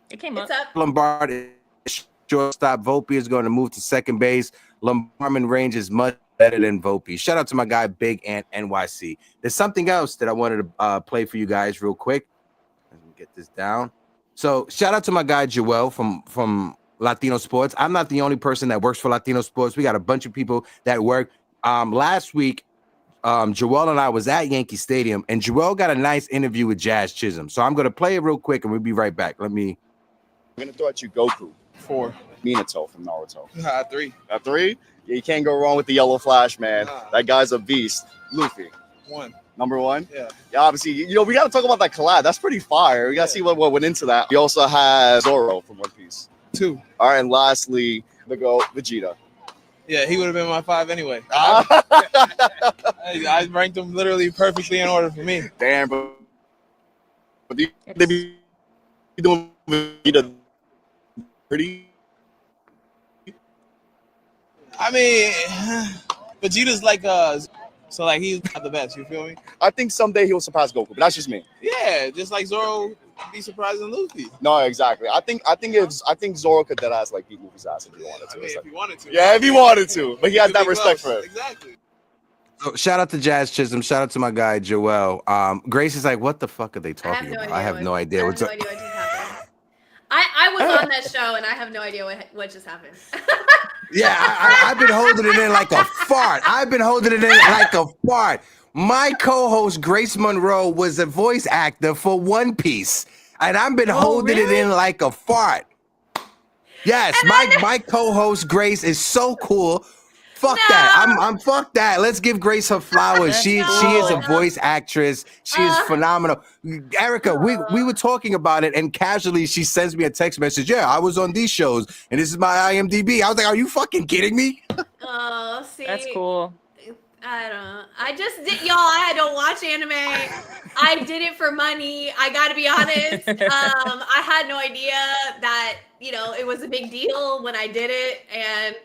It came up. It's up. Lombard is shortstop. Volpe is going to move to second base. Lombard range is much better than Volpe. Shout out to my guy Big Ant NYC. There's something else that I wanted to play for you guys real quick. Let me get this down. So shout out to my guy Joel from Latino Sports. I'm not the only person that works for Latino Sports. We got a bunch of people that work. Last week, Joel and I was at Yankee Stadium, and Joel got a nice interview with Jazz Chisholm. So I'm going to play it real quick, and we'll be right back. I'm gonna throw at you Goku. 4. Minato from Naruto. 3. At 3? Yeah, you can't go wrong with the yellow flash, man. Nah. That guy's a beast. Luffy. 1. Number 1? Yeah. Yeah, obviously, we gotta talk about that collab. That's pretty fire. We gotta see what went into that. We also have Zoro from One Piece. 2. All right, and lastly, the GOAT, Vegeta. Yeah, he would have been my 5 anyway. I ranked them literally perfectly in order for me. Damn, but they be doing Vegeta pretty. I mean, Vegeta's like so like he's not the best. You feel me? I think someday he'll surpass Goku, but that's just me. Yeah, just like Zoro be surprising Luffy. No, exactly. I think Zoro could deadass like beat Luffy's ass if he wanted to. I mean, if he wanted to. Yeah, if he wanted to, but he had could that be respect close. for him. Exactly. So shout out to Jazz Chisholm. Shout out to my guy Joel. Grace is like, what the fuck are they talking about? I have no idea. I have no idea what just happened. I was on that show and I have no idea what just happened. Yeah, I've been holding it in like a fart. My co-host Grace Monroe was a voice actor for One Piece, and I've been holding it in like a fart. Yes, my co-host Grace is so cool. Fuck that. I'm fuck that. Let's give Grace her flowers. She is a voice actress. She is phenomenal. Erica, we were talking about it, and casually she sends me a text message. Yeah, I was on these shows, and this is my IMDb. I was like, are you fucking kidding me? Oh, see, That's cool. I don't know. I just did, y'all. I don't watch anime. I did it for money. I got to be honest. I had no idea that it was a big deal when I did it, and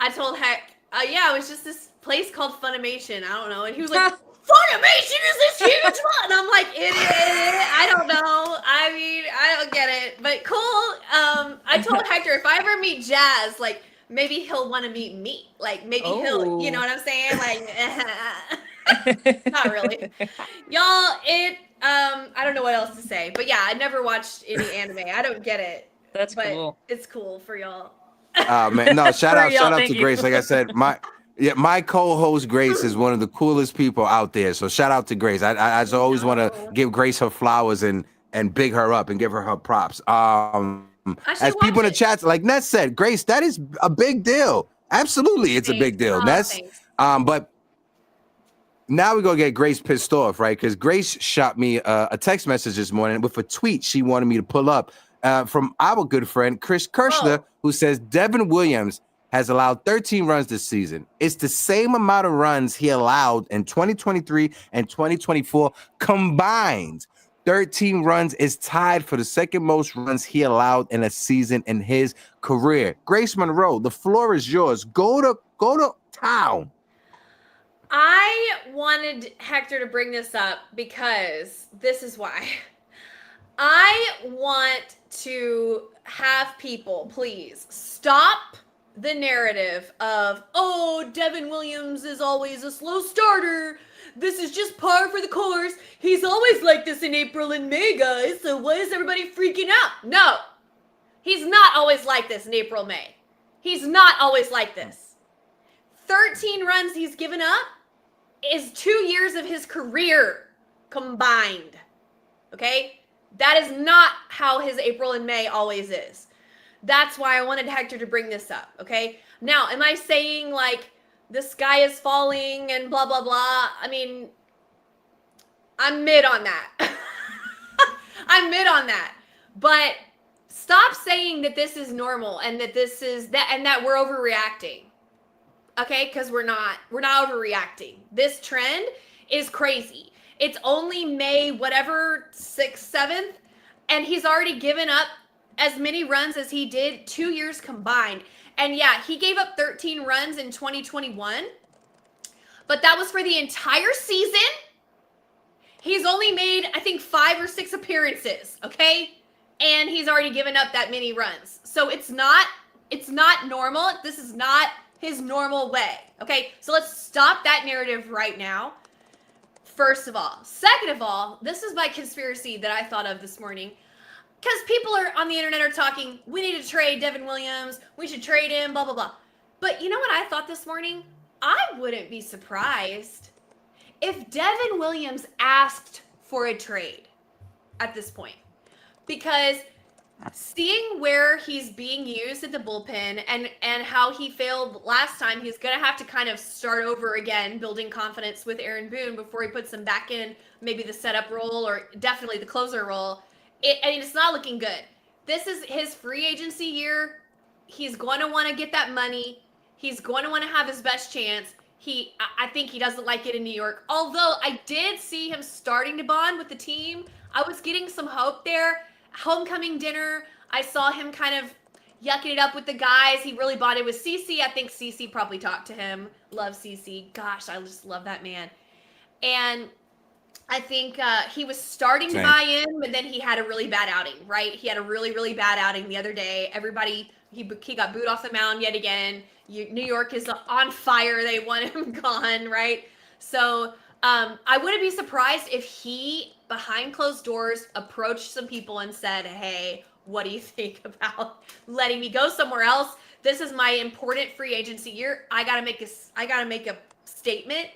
I told Heck. Yeah, it was just this place called Funimation. I don't know. And he was like, Funimation is this huge one. And I'm like, idiot. I don't know. I mean, I don't get it. But cool. I told Hector, if I ever meet Jazz, like, maybe he'll want to meet me. Like, maybe he'll, you know what I'm saying? Like, not really. Y'all, I don't know what else to say. But yeah, I never watched any anime. I don't get it. That's but cool. It's cool for y'all. Man, no, shout out Thank to you. Grace. Like I said, my co-host Grace is one of the coolest people out there. So shout out to Grace. I just always want to give Grace her flowers and big her up and give her props. As people in the chats, like Ness said, Grace, that is a big deal. Absolutely, it's a big deal. Ness. But now we're gonna get Grace pissed off, right? Because Grace shot me a text message this morning with a tweet she wanted me to pull up. From our good friend Chris Kirschner, who says Devin Williams has allowed 13 runs this season. It's the same amount of runs he allowed in 2023 and 2024 combined. 13 runs is tied for the second most runs he allowed in a season in his career. Grace Monroe, the floor is yours. Go to town. I wanted Hector to bring this up because this is why. I want to have people, please, stop the narrative of, oh, Devin Williams is always a slow starter. This is just par for the course. He's always like this in April and May, guys. So why is everybody freaking out? No, He's not always like this in April, May. He's not always like this. 13 runs he's given up is 2 years of his career combined. Okay? That is not how his April and May always is. That's why I wanted Hector to bring this up, okay? Now, am I saying, like, the sky is falling and blah, blah, blah? I mean, I'm mid on that. I'm mid on that. But stop saying that this is normal and that this is that and that we're overreacting. Okay? Because we're not overreacting. This trend is crazy. It's only May, whatever, 6th, 7th, and he's already given up as many runs as he did 2 years combined. And yeah, he gave up 13 runs in 2021, but that was for the entire season. He's only made, I think, 5 or 6 appearances, okay? And he's already given up that many runs. So it's not normal. This is not his normal way, okay? So let's stop that narrative right now. First of all. Second of all, this is my conspiracy that I thought of this morning. Because people are on the internet are talking, we need to trade Devin Williams. We should trade him, blah, blah, blah. But you know what I thought this morning? I wouldn't be surprised if Devin Williams asked for a trade at this point. Because seeing where he's being used at the bullpen and how he failed last time, he's going to have to kind of start over again, building confidence with Aaron Boone before he puts him back in maybe the setup role or definitely the closer role. It's not looking good. This is his free agency year. He's going to want to get that money. He's going to want to have his best chance. I think he doesn't like it in New York. Although I did see him starting to bond with the team. I was getting some hope there. Homecoming dinner, I saw him kind of yucking it up with the guys. He really bonded with CeCe. I think CeCe probably talked to him. Love CeCe. Gosh, I just love that man. And I think he was starting to buy in, but then he had a really bad outing, right? He had a really, really bad outing the other day. Everybody, he got booed off the mound yet again. New York is on fire. They want him gone, right? So I wouldn't be surprised if he, behind closed doors, approached some people and said, hey, what do you think about letting me go somewhere else? This is my important free agency year. I gotta make a statement.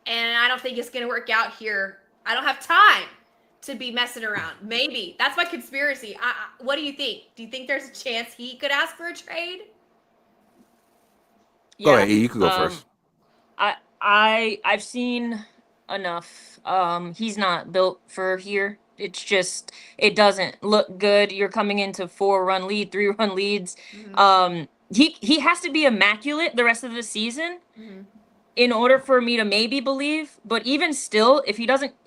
And I don't think it's going to work out here. I don't have time to be messing around. Maybe. That's my conspiracy. What do you think? Do you think there's a chance he could ask for a trade? Yeah. Go ahead. You can go first. I've seen enough. He's not built for here. It's just, it doesn't look good. You're coming into 4-run lead, 3-run leads. Mm-hmm. He has to be immaculate the rest of the season. Mm-hmm. In order for me to maybe believe, but even still, if he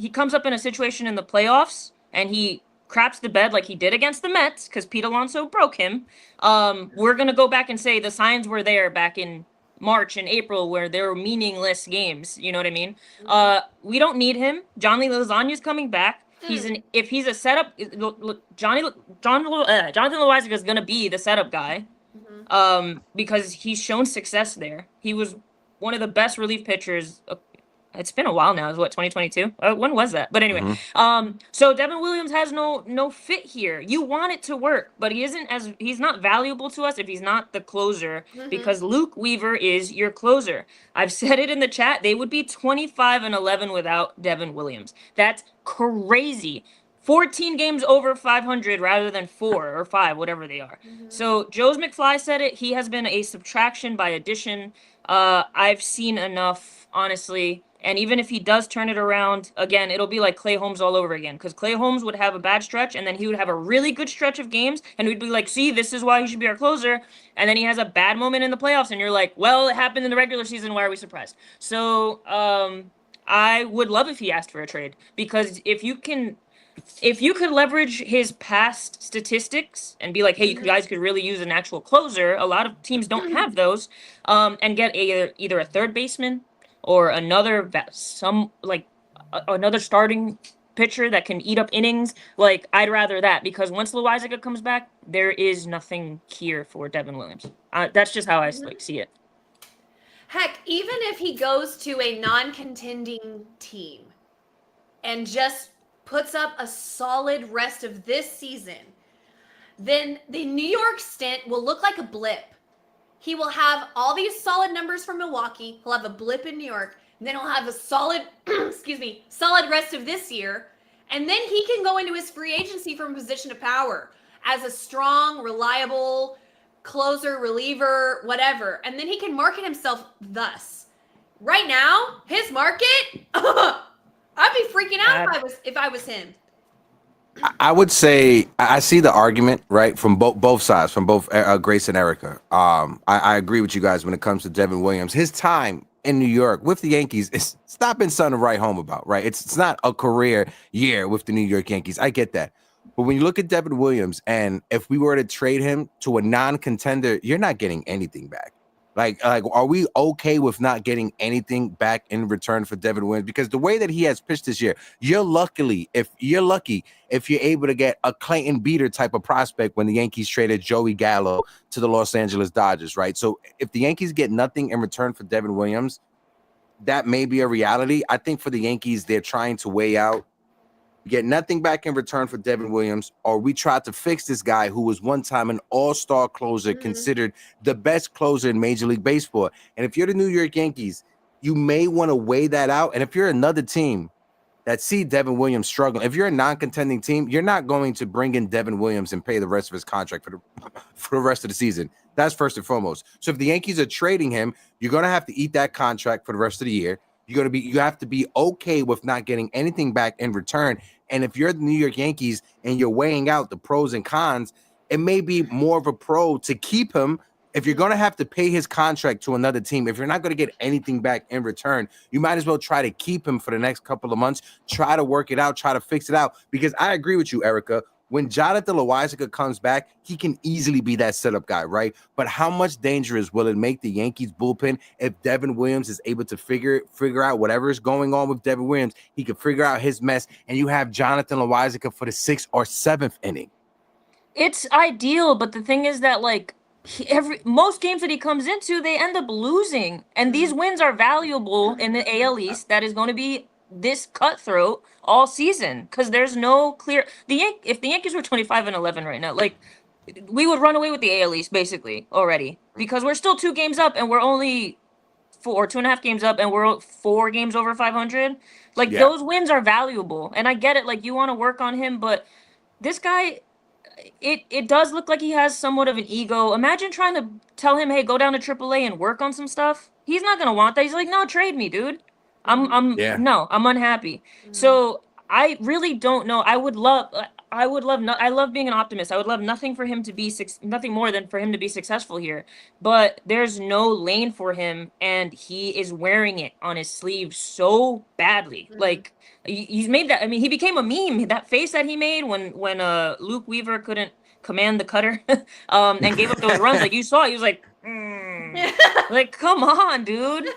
comes up in a situation in the playoffs and he craps the bed like he did against the Mets because Pete Alonso broke him, we're going to go back and say the signs were there back in March and April where there were meaningless games. You know what I mean? We don't need him. Jonathan Lasagna's coming back. If he's a setup, Jonathan Loaizaga is going to be the setup guy because he's shown success there. He was one of the best relief pitchers. It's been a while now. It's what, 2022? When was that? But anyway, so Devin Williams has no fit here. You want it to work, but he's not valuable to us if he's not the closer because Luke Weaver is your closer. I've said it in the chat. They would be 25-11 without Devin Williams. That's crazy. 14 games over 500 rather than 4 or 5, whatever they are. So Joe's McFly said it. He has been a subtraction by addition. I've seen enough, honestly. And even if he does turn it around, again, it'll be like Clay Holmes all over again. Because Clay Holmes would have a bad stretch, and then he would have a really good stretch of games, and we'd be like, see, this is why he should be our closer. And then he has a bad moment in the playoffs, and you're like, well, it happened in the regular season. Why are we surprised? So I would love if he asked for a trade. Because if you could leverage his past statistics and be like, hey, you guys could really use an actual closer. A lot of teams don't have those. And get either a third baseman or another starting pitcher that can eat up innings. Like, I'd rather that because once Loaizaga comes back, there is nothing here for Devin Williams. That's just how I see it. Heck, even if he goes to a non-contending team and just puts up a solid rest of this season, then the New York stint will look like a blip. He will have all these solid numbers from Milwaukee. He'll have a blip in New York. And then he'll have a solid, solid rest of this year. And then he can go into his free agency from a position of power as a strong, reliable closer, reliever, whatever. And then he can market himself thus. Right now, his market, I'd be freaking out if I was him. I would say I see the argument, right, from both sides, from both Grace and Erica. I agree with you guys when it comes to Devin Williams. His time in New York with the Yankees, it's not been something to write home about, right? It's not a career year with the New York Yankees. I get that. But when you look at Devin Williams, and if we were to trade him to a non-contender, you're not getting anything back. Like, are we okay with not getting anything back in return for Devin Williams? Because the way that he has pitched this year, you're lucky if you're able to get a Clayton Beater type of prospect when the Yankees traded Joey Gallo to the Los Angeles Dodgers, right? So if the Yankees get nothing in return for Devin Williams, that may be a reality. I think for the Yankees, they're trying to weigh out, get nothing back in return for Devin Williams, or we try to fix this guy who was one time an all-star closer, considered the best closer in Major League Baseball. And if you're the New York Yankees, you may want to weigh that out. And if you're another team that see Devin Williams struggling, if you're a non-contending team, you're not going to bring in Devin Williams and pay the rest of his contract for the rest of the season. That's first and foremost. So if the Yankees are trading him, you're going to have to eat that contract for the rest of the year. You have to be okay with not getting anything back in return. And if you're the New York Yankees and you're weighing out the pros and cons, it may be more of a pro to keep him. If you're going to have to pay his contract to another team, if you're not going to get anything back in return, you might as well try to keep him for the next couple of months, try to work it out, try to fix it out. Because I agree with you, Erica. When Jonathan Loáisiga comes back, he can easily be that setup guy, right? But how much dangerous will it make the Yankees bullpen if Devin Williams is able to figure out whatever is going on with Devin Williams? He can figure out his mess, and you have Jonathan Loáisiga for the 6th or 7th inning. It's ideal, but the thing is that most games that he comes into, they end up losing, and these wins are valuable in the AL East. That is going to be this cutthroat all season because there's no clear if the Yankees were 25-11 right now, we would run away with the AL East basically already, because we're still 2 games up and we're only 2.5 games up and we're 4 games over 500. Those wins are valuable, and I get it, you want to work on him, but this guy, it does look like he has somewhat of an ego. Imagine trying to tell him, hey, go down to AAA and work on some stuff. He's not gonna want that. He's like, no, trade me, dude. I'm unhappy. So I really don't know. I love being an optimist. I would love nothing more than for him to be successful here. But there's no lane for him, and he is wearing it on his sleeve so badly. He's made that. I mean, he became a meme. That face that he made when Luke Weaver couldn't command the cutter and gave up those runs. You saw it. He was like, come on, dude.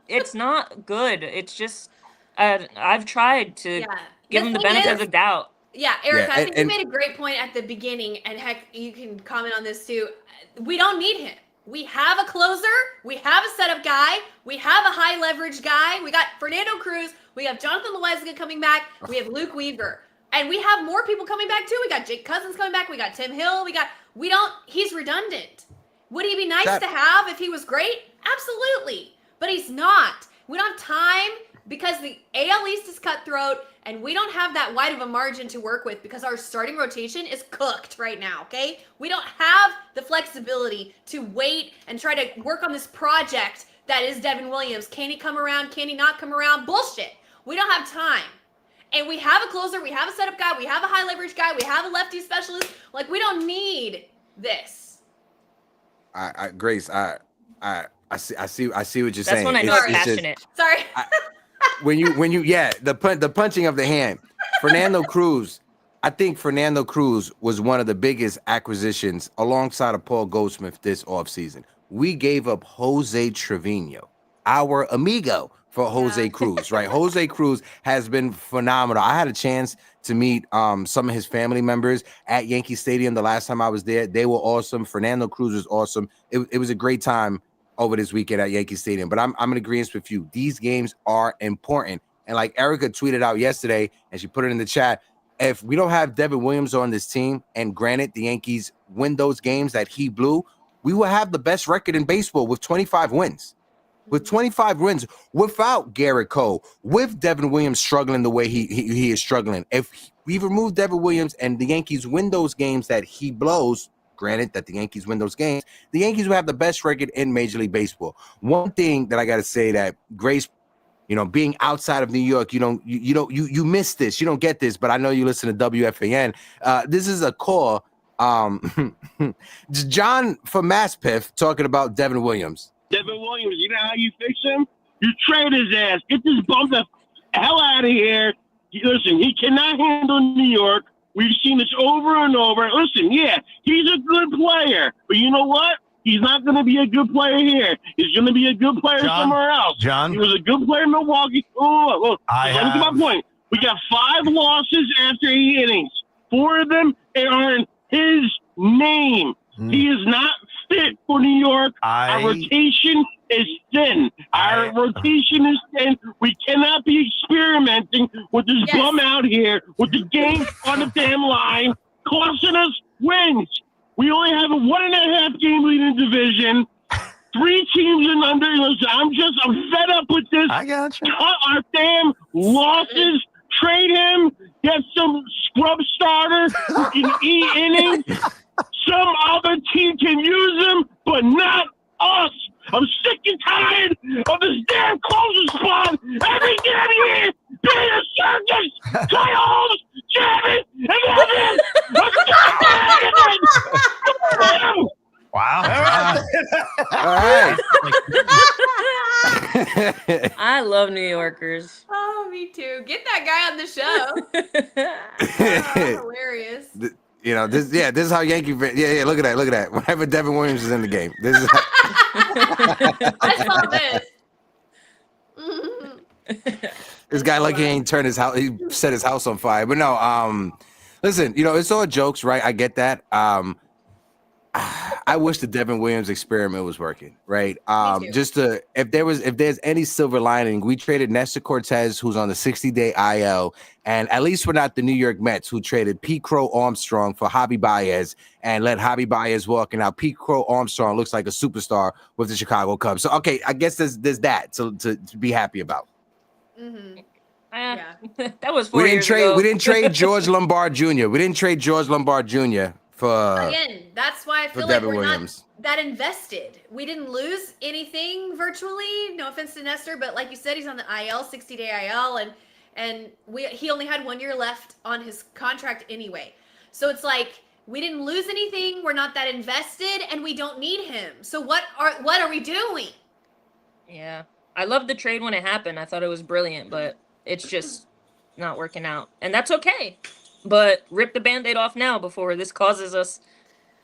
It's not good. It's just, I've tried to give him the benefit of the doubt. Yeah, Erica, I think you made a great point at the beginning, and heck, you can comment on this too. We don't need him. We have a closer. We have a setup guy. We have a high leverage guy. We got Fernando Cruz. We have Jonathan Loáisiga coming back. We have Luke Weaver. And we have more people coming back too. We got Jake Cousins coming back. We got Tim Hill. He's redundant. Would he be nice to have if he was great? Absolutely. But he's not. We don't have time because the AL East is cutthroat, and we don't have that wide of a margin to work with because our starting rotation is cooked right now, okay? We don't have the flexibility to wait and try to work on this project that is Devin Williams. Can he come around? Can he not come around? Bullshit. We don't have time. And we have a closer. We have a setup guy. We have a high leverage guy. We have a lefty specialist. We don't need this. Grace, I see what you're saying. That's when I know I'm passionate. Sorry. When you the punching of the hand. Fernando Cruz, I think Fernando Cruz was one of the biggest acquisitions alongside of Paul Goldschmidt this offseason. We gave up Jose Trevino, our amigo, for Jose Cruz, right? Jose Cruz has been phenomenal. I had a chance to meet some of his family members at Yankee Stadium the last time I was there. They were awesome. Fernando Cruz was awesome. It was a great time over this weekend at Yankee Stadium. But I'm in agreement with you. These games are important. And like Erica tweeted out yesterday, and she put it in the chat, if we don't have Devin Williams on this team, and granted the Yankees win those games that he blew, we will have the best record in baseball with 25 wins. With 25 wins, without Garrett Cole, with Devin Williams struggling the way he is struggling. If we remove Devin Williams and the Yankees win those games that he blows, granted that the Yankees win those games, the Yankees will have the best record in Major League Baseball. One thing that I got to say that Grace, being outside of New York, you miss this. You don't get this, but I know you listen to WFAN. This is a call. John from Maspeth talking about Devin Williams. Devin Williams, you know how you fix him? You trade his ass. Get this bum the hell out of here. Listen, he cannot handle New York. We've seen this over and over. Listen, yeah, he's a good player. But you know what? He's not going to be a good player here. He's going to be a good player somewhere else. John? He was a good player in Milwaukee. Let me get my point. We got 5 losses after 8 innings. 4 of them are in his name. He is not fit for New York. Our rotation is thin. Our rotation is thin. We cannot be experimenting with this bum out here with the game on the damn line, costing us wins. We only have a 1.5 game lead in division. 3 teams and under. Listen, I'm fed up with this. I got you. Cut our damn losses. Trade him. Get some scrub starter who can eat innings. Some other team can use him, but not us. I'm sick and tired of this damn closing spot every damn year. Being a circus, playoffs, jamming, and everything. Wow. All right. I love New Yorkers. Oh, me too. Get that guy on the show. Hilarious. This is how Yankee. Yeah. Look at that. Whenever Devin Williams is in the game, this is. I saw this. This guy, like, he ain't turned his house. He set his house on fire. But no. Listen, it's all jokes, right? I get that. I wish the Devin Williams experiment was working, right? If there's any silver lining, we traded Nestor Cortez, who's on the 60-day IL, and at least we're not the New York Mets, who traded Pete Crow Armstrong for Javi Baez and let Javi Baez walk. And now Pete Crow Armstrong looks like a superstar with the Chicago Cubs. So okay, I guess there's that to be happy about. Mm-hmm. That was 4 years ago. ago. We didn't trade George Lombard Jr. For again, that's why I feel like we're not that invested. We didn't lose anything virtually. No offense to Nestor, but like you said, he's on the IL, 60-day IL, and he only had 1 year left on his contract anyway. So it's like we didn't lose anything. We're not that invested, and we don't need him. So what are we doing? Yeah, I loved the trade when it happened. I thought it was brilliant, but it's just not working out, and that's okay. But rip the Band-Aid off now before this causes us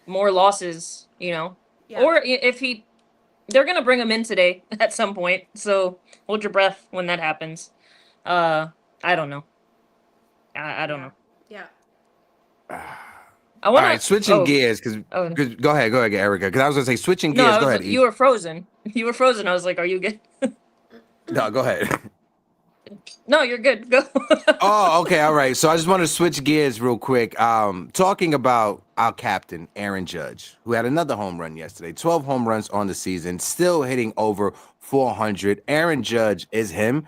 more losses, Yeah. Or if they're going to bring him in today at some point. So hold your breath when that happens. I don't know. I don't know. Yeah. All right, switching gears. Go ahead, Erica. Because I was going to say switching gears. Go ahead. You were frozen. I was like, are you good? No, go ahead. No, you're good. Go. Oh, okay. All right. So I just want to switch gears real quick. Talking about our captain, Aaron Judge, who had another home run yesterday, 12 home runs on the season, still hitting over 400. Aaron Judge is him.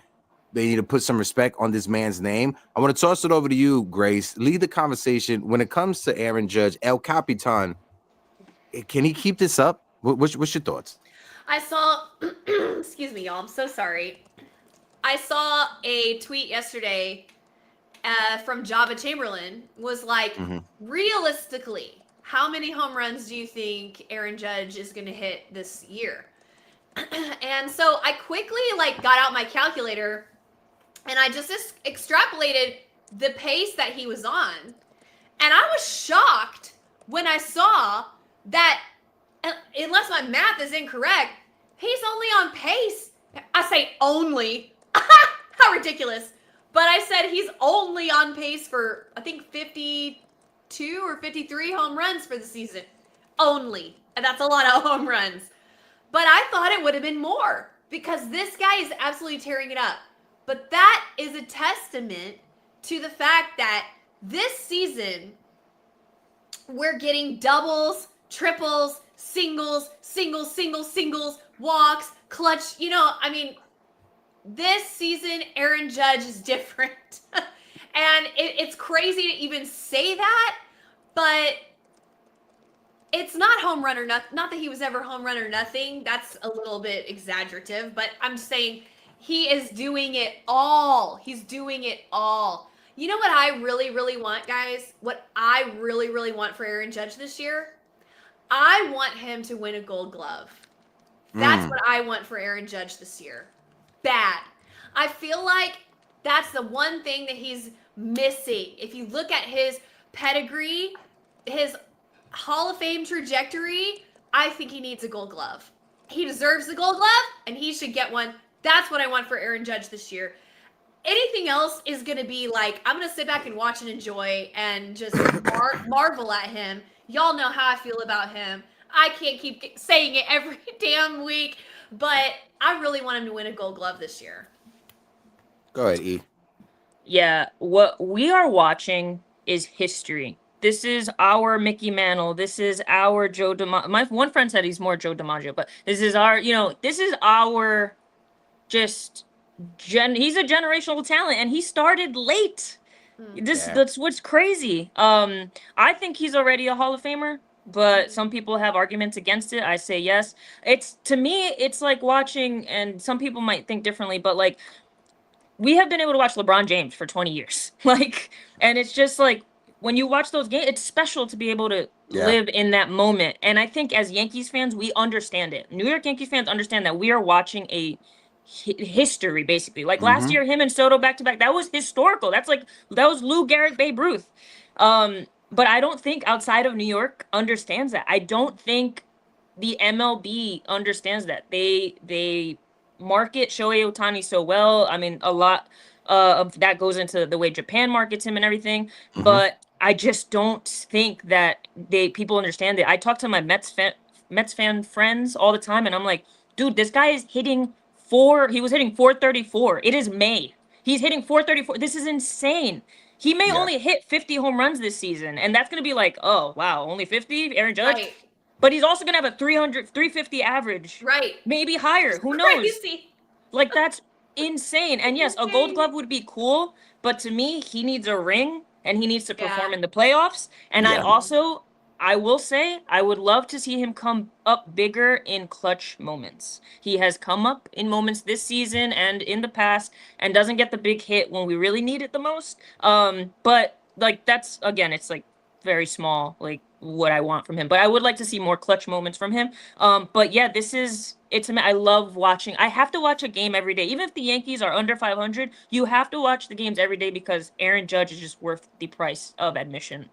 They need to put some respect on this man's name. I want to toss it over to you, Grace. Lead the conversation when it comes to Aaron Judge, El Capitan. Can he keep this up? What's your thoughts? I saw, excuse me, y'all. I'm so sorry. I saw a tweet yesterday from Jabba Chamberlain was like, realistically, how many home runs do you think Aaron Judge is going to hit this year? And so I quickly got out my calculator and I just extrapolated the pace that he was on. And I was shocked when I saw that, unless my math is incorrect, he's only on pace. I say only. How ridiculous. But I said he's only on pace for, I think, 52 or 53 home runs for the season. Only. And that's a lot of home runs. But I thought it would have been more because this guy is absolutely tearing it up. But that is a testament to the fact that This season, we're getting doubles, triples, singles, walks, clutch. You know, I mean, this season, Aaron Judge is different. And it's crazy to even say that, but it's not home run or nothing. Not that he was ever home run or nothing. That's a little bit exaggerative, but I'm saying he is doing it all. He's doing it all. You know what I really, really want, guys? What I really, really want for Aaron Judge this year? I want him to win a Gold Glove. That's what I want for Aaron Judge this year. Bad. I feel like that's the one thing that he's missing. If you look at his pedigree, his Hall of Fame trajectory, I think he needs a Gold Glove. He deserves the Gold Glove, and he should get one. That's what I want for Aaron Judge this year. Anything else is going to be like, I'm going to sit back and watch and enjoy and just marvel at him. Y'all know how I feel about him. I can't keep saying it every damn week, but I really want him to win a Gold Glove this year. Go ahead, E. Yeah, what we are watching is history. This is our Mickey Mantle. This is our Joe DiMaggio. My one friend said he's more Joe DiMaggio, but this is our, this is our just he's a generational talent, and he started late. That's what's crazy. I think he's already a Hall of Famer, but some people have arguments against it. I say yes. To me, it's like watching, and some people might think differently, but like, we have been able to watch LeBron James for 20 years. And it's just like, when you watch those games, it's special to be able to live in that moment. And I think as Yankees fans, we understand it. New York Yankees fans understand that we are watching a history, basically. Like last year, him and Soto back-to-back, that was historical. That was Lou Gehrig, Babe Ruth. But I don't think outside of New York understands that. I don't think the MLB understands that. They market Shohei Ohtani so well. I mean, a lot of that goes into the way Japan markets him and everything. But I just don't think that people understand it. I talk to my Mets fan friends all the time, and I'm like, dude, this guy is hitting he was hitting 434. It is May. He's hitting 434. This is insane. He may only hit 50 home runs this season, and that's going to be like, oh, wow, only 50, Aaron Judge? Right. But he's also going to have a 350 average. Right. Maybe higher. Who knows? Crazy. Like, that's insane. And yes, a Gold Glove would be cool, but to me, he needs a ring, and he needs to perform in the playoffs. And I will say, I would love to see him come up bigger in clutch moments. He has come up in moments this season and in the past and doesn't get the big hit when we really need it the most. But like, that's, again, it's like very small, like what I want from him. But I would like to see more clutch moments from him. But yeah, I love watching. I have to watch a game every day. Even if the Yankees are under 500, you have to watch the games every day because Aaron Judge is just worth the price of admission.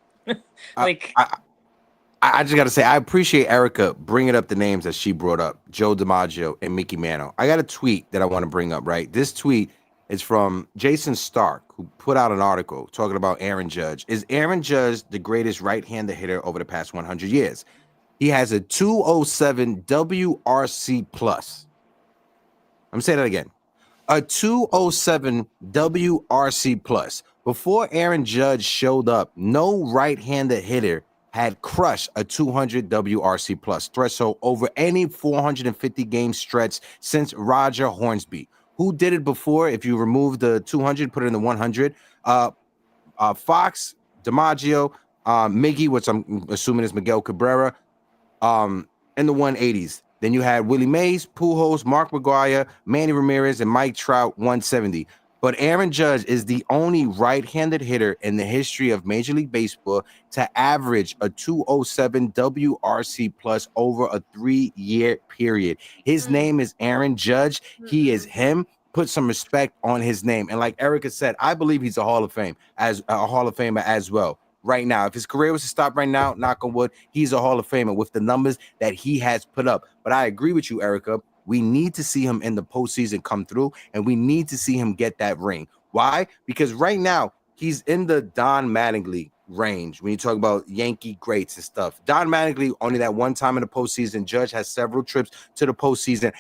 I just got to say, I appreciate Erica bringing up the names that she brought up, Joe DiMaggio and Mickey Mantle. I got a tweet that I want to bring up, right? This tweet is from Jason Stark, who put out an article talking about Aaron Judge. Is Aaron Judge the greatest right-handed hitter over the past 100 years? He has a 207 WRC+. I'm going to say that again. A 207 WRC+. Before Aaron Judge showed up, no right-handed hitter had crushed a 200 WRC plus threshold over any 450 game stretch since Roger Hornsby. Who did it before? If you remove the 200, put it in the 100. Fox, DiMaggio, Miggy, which I'm assuming is Miguel Cabrera, in the 180s. Then you had Willie Mays, Pujols, Mark McGwire, Manny Ramirez, and Mike Trout, 170. But Aaron Judge is the only right-handed hitter in the history of Major League Baseball to average a 207 WRC plus over a 3-year period. His name is Aaron Judge. He is him. Put some respect on his name. And like Erica said, I believe he's a Hall of Famer as well. Right now, if his career was to stop right now, knock on wood, he's a Hall of Famer with the numbers that he has put up. But I agree with you, Erica. We need to see him in the postseason come through, and we need to see him get that ring. Why? Because right now, he's in the Don Mattingly range when you talk about Yankee greats and stuff. Don Mattingly, only that one time in the postseason. Judge has several trips to the postseason.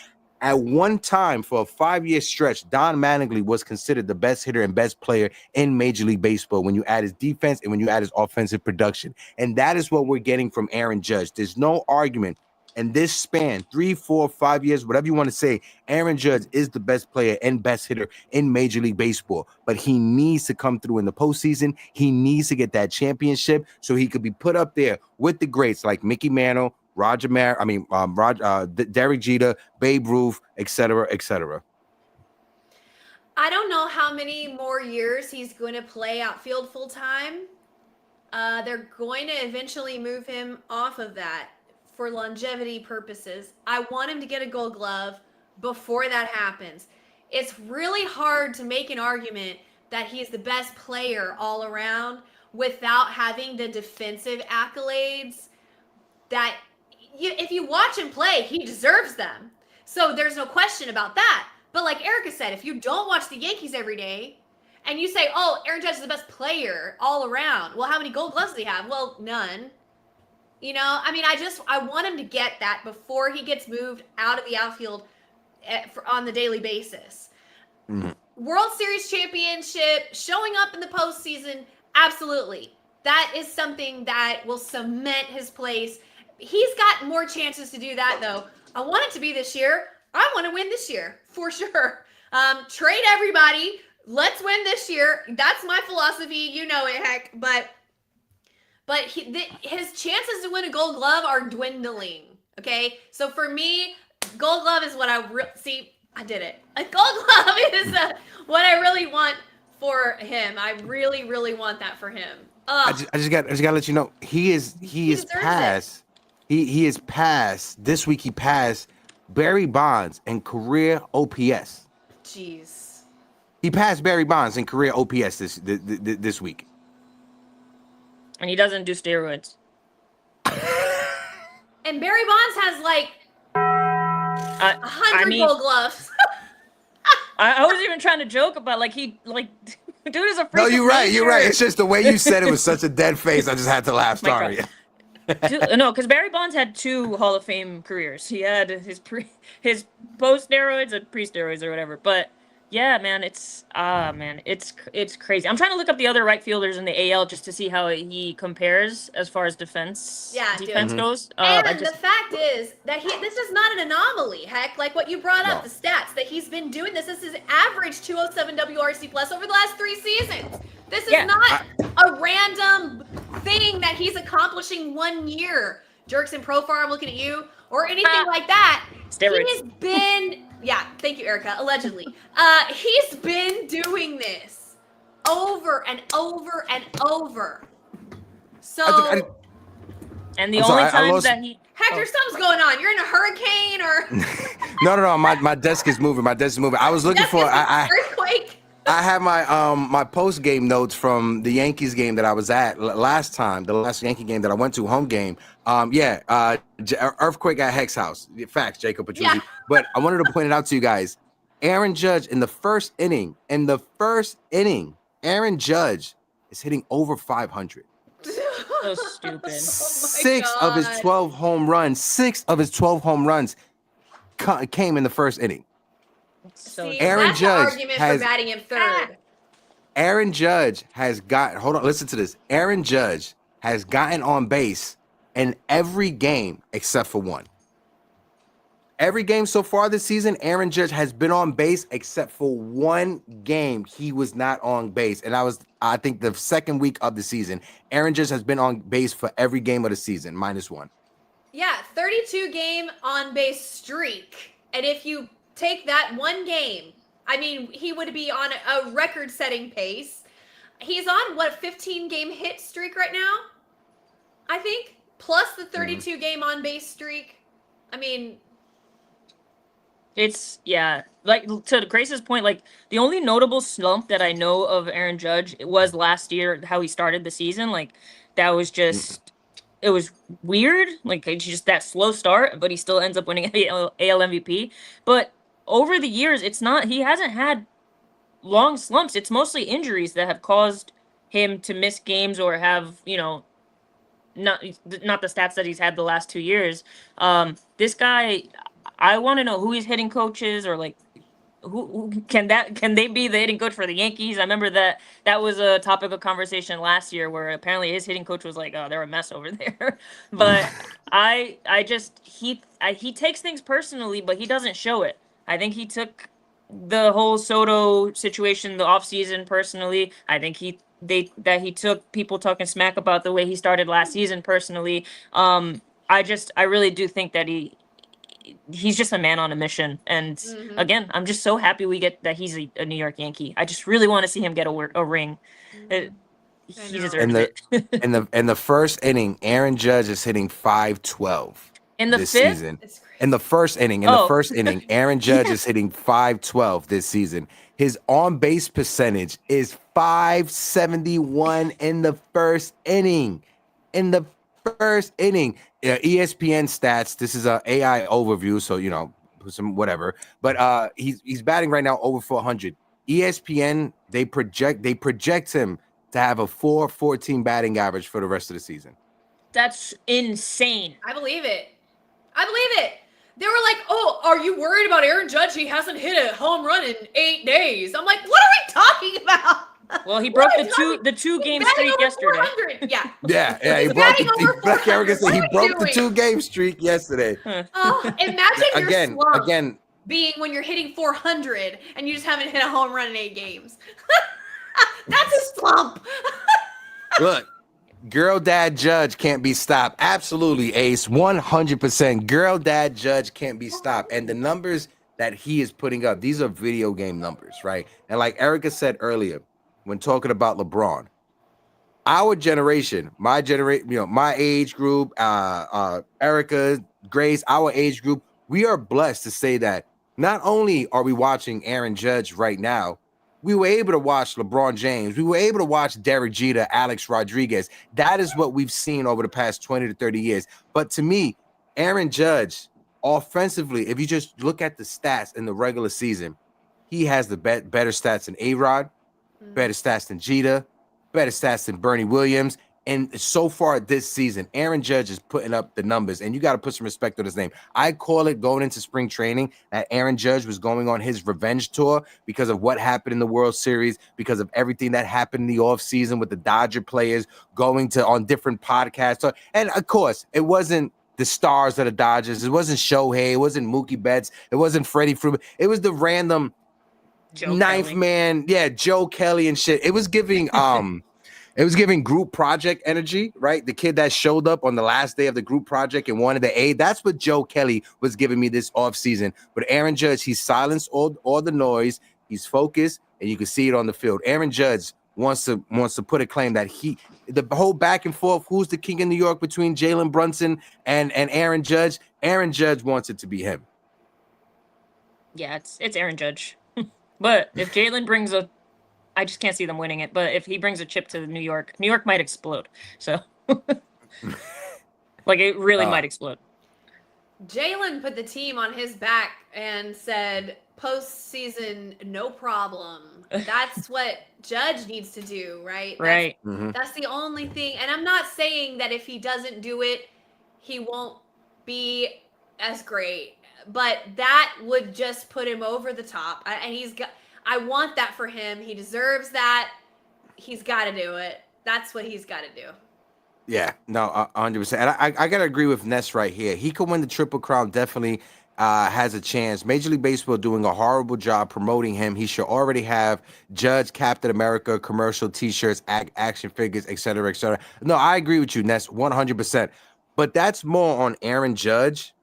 At one time, for a 5-year stretch, Don Mattingly was considered the best hitter and best player in Major League Baseball when you add his defense and when you add his offensive production. And that is what we're getting from Aaron Judge. There's no argument. In this span, 3, 4, 5 years, whatever you want to say, Aaron Judge is the best player and best hitter in Major League Baseball. But he needs to come through in the postseason. He needs to get that championship so he could be put up there with the greats like Mickey Mantle, Derek Jeter, Babe Ruth, etc., etc. I don't know how many more years he's going to play outfield full time. They're going to eventually move him off of that for longevity purposes. I want him to get a Gold Glove before that happens. It's really hard to make an argument that he's the best player all around without having the defensive accolades that if you watch him play, he deserves them. So there's no question about that. But like Erica said, if you don't watch the Yankees every day and you say, oh, Aaron Judge is the best player all around. Well, how many Gold Gloves does he have? Well, none. You know, I mean, I want him to get that before he gets moved out of the outfield on the daily basis. Mm-hmm. World Series championship, showing up in the postseason, absolutely. That is something that will cement his place. He's got more chances to do that, though. I want it to be this year. I want to win this year, for sure. Trade everybody. Let's win this year. That's my philosophy. You know it, heck. But his chances to win a Gold Glove are dwindling, okay? So for me, Gold Glove is what I see. I did it. A Gold Glove is what I really want for him. I really, really want that for him. I just got to let you know he is past. He is past this week. He passed Barry Bonds in career OPS. Jeez. He passed Barry Bonds in career OPS this week. And he doesn't do steroids. And Barry Bonds has like 100 Gold Gloves. I was even trying to joke about dude is a freak. No, you're right. You're right. It's just the way you said it was such a dead face. I just had to laugh. Sorry. No, because Barry Bonds had 2 Hall of Fame careers. He had his post steroids and pre steroids or whatever. But yeah, man, it's crazy. I'm trying to look up the other right fielders in the AL just to see how he compares as far as defense goes. And the fact is that this is not an anomaly. Heck, like what you brought up, the stats that he's been doing this. This is average 207 WRC plus over the last 3 seasons. This is not a random thing that he's accomplishing 1 year. Jerks and Profar, I'm looking at you, or anything like that. Steroids. He's been, thank you, Erica, allegedly. He's been doing this over and over and over. So, and the only times that he... Hector, something's going on. You're in a hurricane or... No. My desk is moving. I was looking for... earthquake. I have my post game notes from the Yankees game that I was at last time, the last Yankee game that I went to, home game. Earthquake at Heck's house. Facts, Jacob Petruzzi. Yeah. But I wanted to point it out to you guys. Aaron Judge in the first inning, Aaron Judge is hitting over 500. So stupid. Six of his 12 home runs came in the first inning. So Aaron Judge argument for batting him third. Aaron Judge has listen to this. Aaron Judge has gotten on base in every game except for one. Every game so far this season, Aaron Judge has been on base except for one game. He was not on base. And I think the second week of the season. Aaron Judge has been on base for every game of the season, -1. Yeah, 32 game on base streak. And if you take that one game, I mean, he would be on a record-setting pace. He's on, 15-game hit streak right now? I think, plus the 32-game on-base streak. I mean... It's, like, to Grace's point, like, the only notable slump that I know of Aaron Judge was last year, how he started the season. Like, that was just... It was weird. Like, it's just that slow start, but he still ends up winning AL MVP. But... over the years, he hasn't had long slumps. It's mostly injuries that have caused him to miss games or have, not the stats that he's had the last 2 years. This guy, I want to know who his hitting coach is, or like who can they be the hitting coach for the Yankees? I remember that was a topic of conversation last year where apparently his hitting coach was like, oh, they're a mess over there. But I just he takes things personally, but he doesn't show it. I think he took the whole Soto situation, the offseason, personally. I think he took people talking smack about the way he started last season personally. I really do think that he's just a man on a mission. And again, I'm just so happy we get that he's a New York Yankee. I just really want to see him get a ring. He deserves it. in the first inning, Aaron Judge is hitting .512 in the this fifth? season. In the first inning, Aaron Judge is hitting .512 this season. His on-base percentage is .571 in the first inning. ESPN stats. This is a AI overview, so some whatever. But he's batting right now over 400. ESPN they project him to have a .414 batting average for the rest of the season. That's insane. I believe it. They were like, "Oh, are you worried about Aaron Judge? He hasn't hit a home run in 8 days." I'm like, "What are we talking about?" Well, he broke the two game streak yesterday. Yeah. He broke the 2-game streak yesterday. Imagine your slump being when you're hitting 400 and you just haven't hit a home run in 8 games. That's a slump. Look, girl dad Judge can't be stopped. Absolutely, Ace. 100%. Girl dad Judge can't be stopped. And the numbers that he is putting up, these are video game numbers, right? And like Erica said earlier, when talking about LeBron, our generation, my age group, Erica, Grace, our age group, we are blessed to say that not only are we watching Aaron Judge right now, we were able to watch LeBron James. We were able to watch Derek Jeter, Alex Rodriguez. That is what we've seen over the past 20 to 30 years. But to me, Aaron Judge, offensively, if you just look at the stats in the regular season, he has the better stats than A-Rod, better stats than Jeter, better stats than Bernie Williams. And so far this season, Aaron Judge is putting up the numbers, and you got to put some respect on his name. I call it going into spring training that Aaron Judge was going on his revenge tour because of what happened in the World Series, because of everything that happened in the offseason with the Dodger players going on different podcasts. And of course, it wasn't the stars of the Dodgers. It wasn't Shohei. It wasn't Mookie Betts. It wasn't Freddie Freeman. It was the random ninth man. Yeah, Joe Kelly and shit. It was giving it was giving group project energy, right? The kid that showed up on the last day of the group project and wanted the A. That's what Joe Kelly was giving me this offseason. But Aaron Judge, he silenced all the noise. He's focused, and you can see it on the field. Aaron Judge wants to put a claim that the whole back and forth, who's the king in New York between Jalen Brunson and Aaron Judge wants it to be him. Yeah, it's Aaron Judge. But if Jalen brings I just can't see them winning it. But if he brings a chip to New York might explode. So, like, it really might explode. Jalen put the team on his back and said, postseason, no problem. That's what Judge needs to do, right? Right. That's the only thing. And I'm not saying that if he doesn't do it, he won't be as great. But that would just put him over the top. I want that for him. He deserves that. He's got to do it. That's what he's got to do. Yeah, no, 100%. And I got to agree with Ness right here. He could win the Triple Crown, definitely has a chance. Major League Baseball doing a horrible job promoting him. He should already have Judge, Captain America, commercial T-shirts, action figures, et cetera, et cetera. No, I agree with you, Ness, 100%. But that's more on Aaron Judge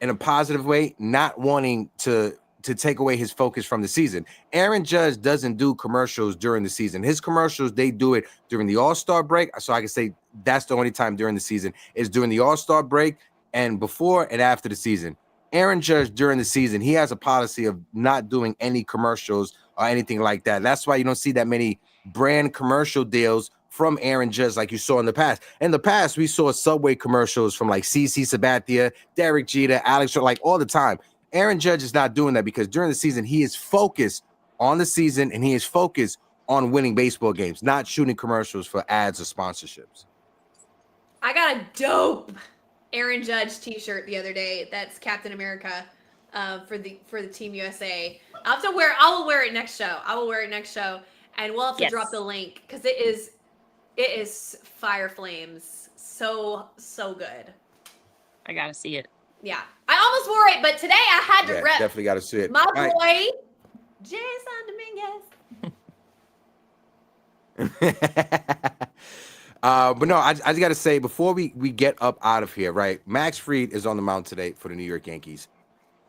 in a positive way, not wanting to take away his focus from the season. Aaron Judge doesn't do commercials during the season. His commercials, they do it during the All-Star break. So I can say that's the only time during the season is during the All-Star break and before and after the season. Aaron Judge during the season, he has a policy of not doing any commercials or anything like that. That's why you don't see that many brand commercial deals from Aaron Judge like you saw in the past. In the past, we saw Subway commercials from like CC Sabathia, Derek Jeter, Alex, like all the time. Aaron Judge is not doing that because during the season, he is focused on the season and he is focused on winning baseball games, not shooting commercials for ads or sponsorships. I got a dope Aaron Judge T-shirt the other day. That's Captain America for the Team USA. I will wear it next show. And we'll have to drop the link because it is fire flames. So good. I gotta see it. Yeah, I almost wore it, but today I had to rep. Definitely got to see it. My boy, Jason Dominguez. But no, I just got to say, before we get up out of here, right? Max Fried is on the mound today for the New York Yankees.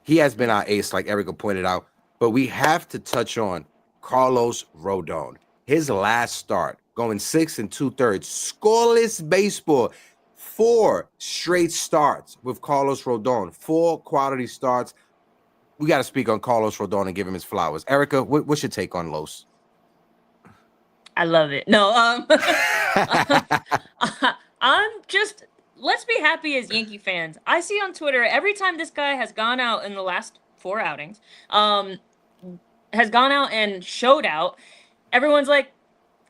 He has been our ace, like Erica pointed out. But we have to touch on Carlos Rodon. His last start, going 6 2/3, scoreless baseball. 4 straight starts with Carlos Rodon. 4 quality starts. We got to speak on Carlos Rodon and give him his flowers. Erica, what's your take on Los? I love it. No, I'm just, let's be happy as Yankee fans. I see on Twitter, every time this guy has gone out in the last 4 outings, has gone out and showed out, everyone's like,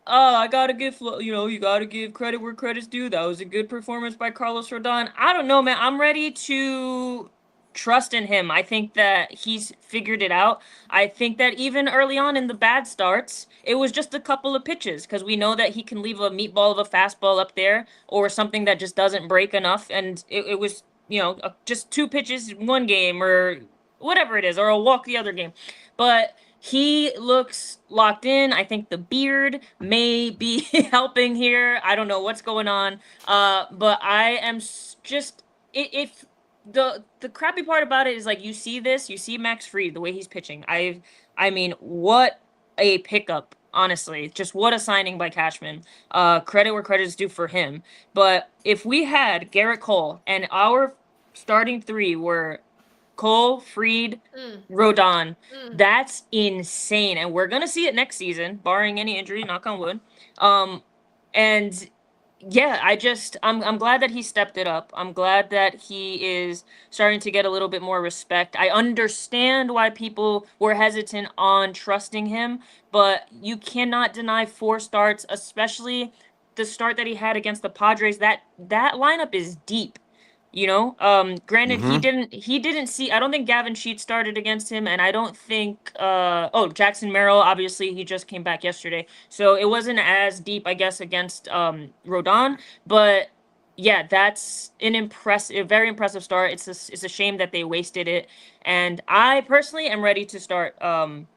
oh, I gotta give, you gotta give credit where credit's due. That was a good performance by Carlos Rodon. I don't know, man. I'm ready to trust in him. I think that he's figured it out. I think that even early on in the bad starts, it was just a couple of pitches because we know that he can leave a meatball of a fastball up there or something that just doesn't break enough. And it was, just 2 pitches in one game or whatever it is, or a walk the other game. But he looks locked in. I think the beard may be helping here. I don't know what's going on. But I am just, if the crappy part about it is, like, you see Max Fried, the way he's pitching. I mean, what a pickup, honestly. Just what a signing by Cashman. Credit where credit is due for him. But if we had Garrett Cole and our starting 3 were Cole, Fried, Rodon. That's insane. And we're going to see it next season, barring any injury, knock on wood. And yeah, I'm glad that he stepped it up. I'm glad that he is starting to get a little bit more respect. I understand why people were hesitant on trusting him, but you cannot deny 4 starts, especially the start that he had against the Padres. That lineup is deep. Granted, he didn't see, I don't think Gavin Sheets started against him, and I don't think Jackson Merrill, obviously he just came back yesterday, so it wasn't as deep, I guess, against Rodon. But yeah, that's a very impressive start. It's a shame that they wasted it, and I personally am ready to start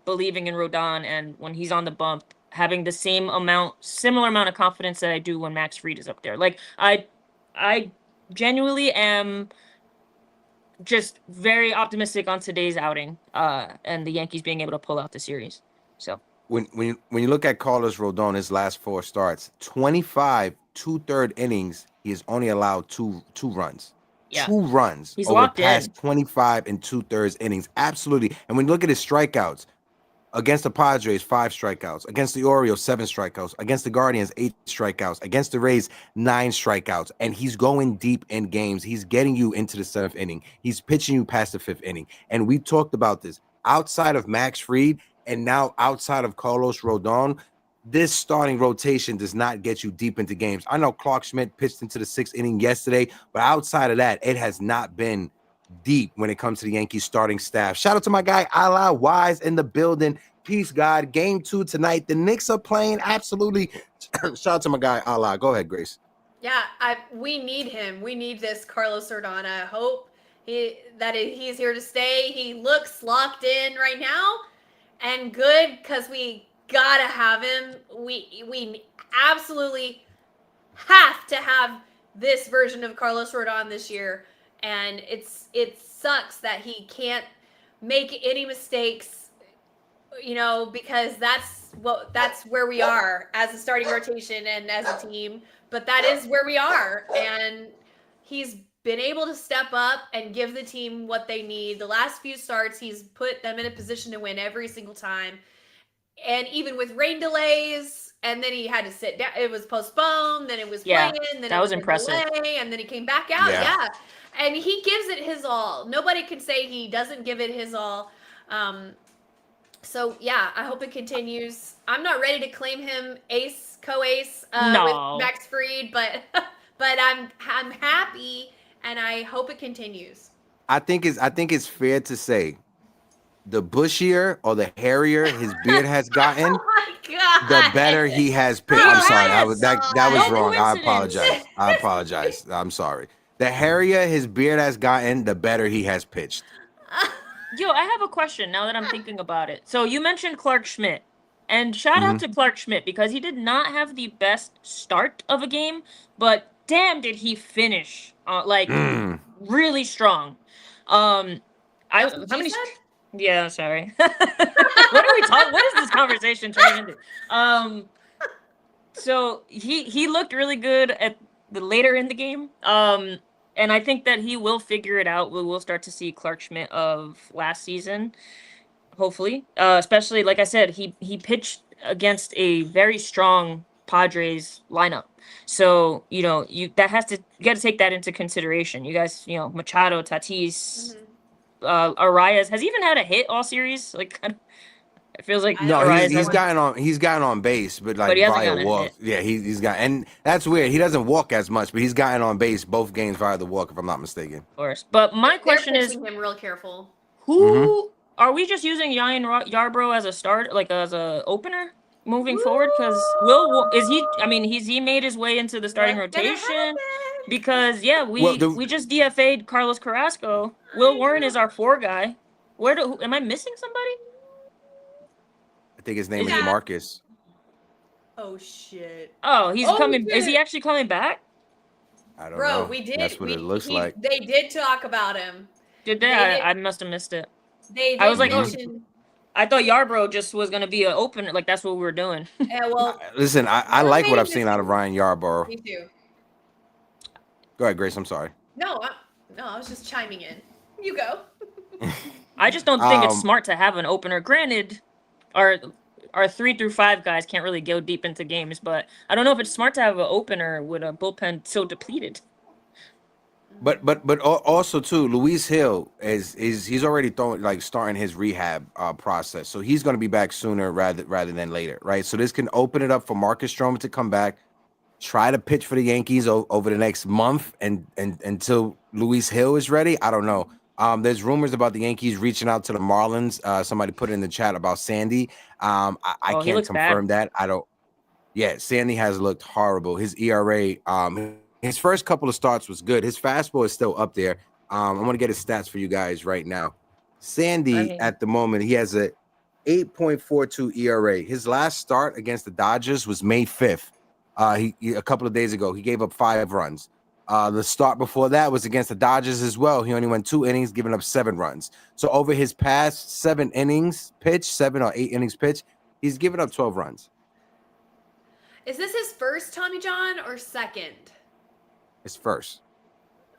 believing in Rodon, and when he's on the bump, having the similar amount of confidence that I do when Max Fried is up there. Like, I genuinely am just very optimistic on today's outing and the Yankees being able to pull out the series. So when you look at Carlos Rodon, his last 4 starts, 25 2/3 innings, he has only allowed two runs. Yeah. 2 runs He's over locked past in. 25 2/3 innings. Absolutely. And when you look at his strikeouts, against the Padres, 5 strikeouts. Against the Orioles, 7 strikeouts. Against the Guardians, 8 strikeouts. Against the Rays, 9 strikeouts. And he's going deep in games. He's getting you into the 7th inning. He's pitching you past the 5th inning. And we talked about this. Outside of Max Fried and now outside of Carlos Rodon, this starting rotation does not get you deep into games. I know Clark Schmidt pitched into the 6th inning yesterday, but outside of that, it has not been deep when it comes to the Yankees starting staff. Shout out to my guy Ala Wise in the building. Peace, God. Game 2 tonight. The Knicks are playing absolutely. Shout out to my guy Ala. Go ahead, Grace. Yeah, we need him. We need this Carlos Rodon. I hope he's here to stay. He looks locked in right now and good because we gotta have him. We absolutely have to have this version of Carlos Rodon this year. And it sucks that he can't make any mistakes, because that's where we are as a starting rotation and as a team. But that is where we are, and he's been able to step up and give the team what they need. The last few starts, he's put them in a position to win every single time. And even with rain delays, and then he had to sit down. It was postponed, then it was playing, then that it was impressive. Delay, and then he came back out. Yeah. And he gives it his all. Nobody can say he doesn't give it his all. So yeah, I hope it continues. I'm not ready to claim him co-ace with Max Fried, but I'm happy and I hope it continues. I think it's fair to say the bushier or the hairier his beard has gotten, Oh my God. the better he has pitched. I'm sorry. That was No wrong. I coincidence. apologize. I'm sorry. The hairier his beard has gotten, the better he has pitched. Yo, I have a question now that I'm thinking about it. So you mentioned Clark Schmidt. And shout out to Clark Schmidt because he did not have the best start of a game, but damn did he finish really strong. How many Yeah, sorry. What are we talking? What is this conversation turning into? So he looked really good at the later in the game. And I think that he will figure it out. We'll start to see Clark Schmidt of last season, hopefully. Especially, like I said, he pitched against a very strong Padres lineup. So, you got to take that into consideration. You guys, Machado, Tatis, Arias has even had a hit all series. Like, it feels like he's gotten on base, but he hasn't via gotten a walk. hit. Yeah, he's got, and that's weird. He doesn't walk as much, but he's gotten on base both games via the walk, if I'm not mistaken. Of course, but my question is, him real careful. who are we just using Ryan Yarbrough as a start, like as a opener moving forward? Because he made his way into the starting rotation? Because we just DFA'd Carlos Carrasco. Will Warren is our 4 guy. Am I missing somebody? I think his name is Marcus. Oh shit. Oh, he's coming. Is he actually coming back? I don't know. Bro, we did. That's what it looks like. They did talk about him. Did they? I must have missed it. I was like, I thought Yarbrough just was gonna be an opener. Like that's what we were doing. Yeah, well, listen, I like what I've seen out of Ryan Yarbrough. Me too. Go ahead, Grace. I'm sorry. No, I was just chiming in. You go. I just don't think it's smart to have an opener. Granted, our 3 through 5 guys can't really go deep into games, but I don't know if it's smart to have an opener with a bullpen so depleted. But also too, Luis Hill he's already starting his rehab process, so he's going to be back sooner rather than later, right? So this can open it up for Marcus Stroman to come back, try to pitch for the Yankees over the next month, and until Luis Hill is ready. I don't know. There's rumors about the Yankees reaching out to the Marlins. Somebody put it in the chat about Sandy. I can't confirm that. I don't. Yeah, Sandy has looked horrible. His ERA, his first couple of starts was good. His fastball is still up there. I'm going to get his stats for you guys right now. Sandy, at the moment, he has a 8.42 ERA. His last start against the Dodgers was May 5th. A couple of days ago, he gave up 5 runs. The start before that was against the Dodgers as well. He only went 2 innings, giving up 7 runs. So over his past 7 innings pitched, 7 or 8 innings pitched, he's given up 12 runs. Is this his first Tommy John or second? His first.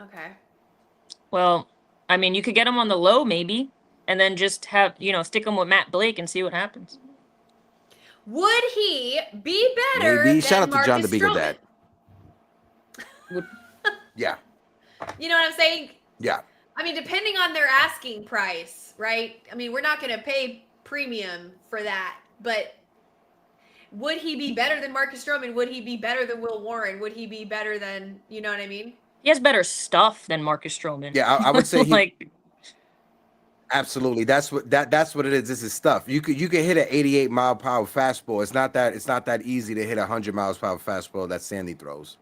Okay. Well, I mean, you could get him on the low maybe, and then just have, stick him with Matt Blake and see what happens. Would he be better Maybe. than Shout out to Marcus John the Beagle Stroman? Dad. Yeah. You know what I'm saying? Yeah. I mean, depending on their asking price, right? I mean, we're not going to pay premium for that, but would he be better than Marcus Stroman? Would he be better than Will Warren? Would he be better than, you know what I mean? He has better stuff than Marcus Stroman. Yeah, I would say like absolutely. That's what it is. This is stuff. You could hit an 88 mile per hour fastball. It's not that easy to hit 100 miles per hour fastball that Sandy throws.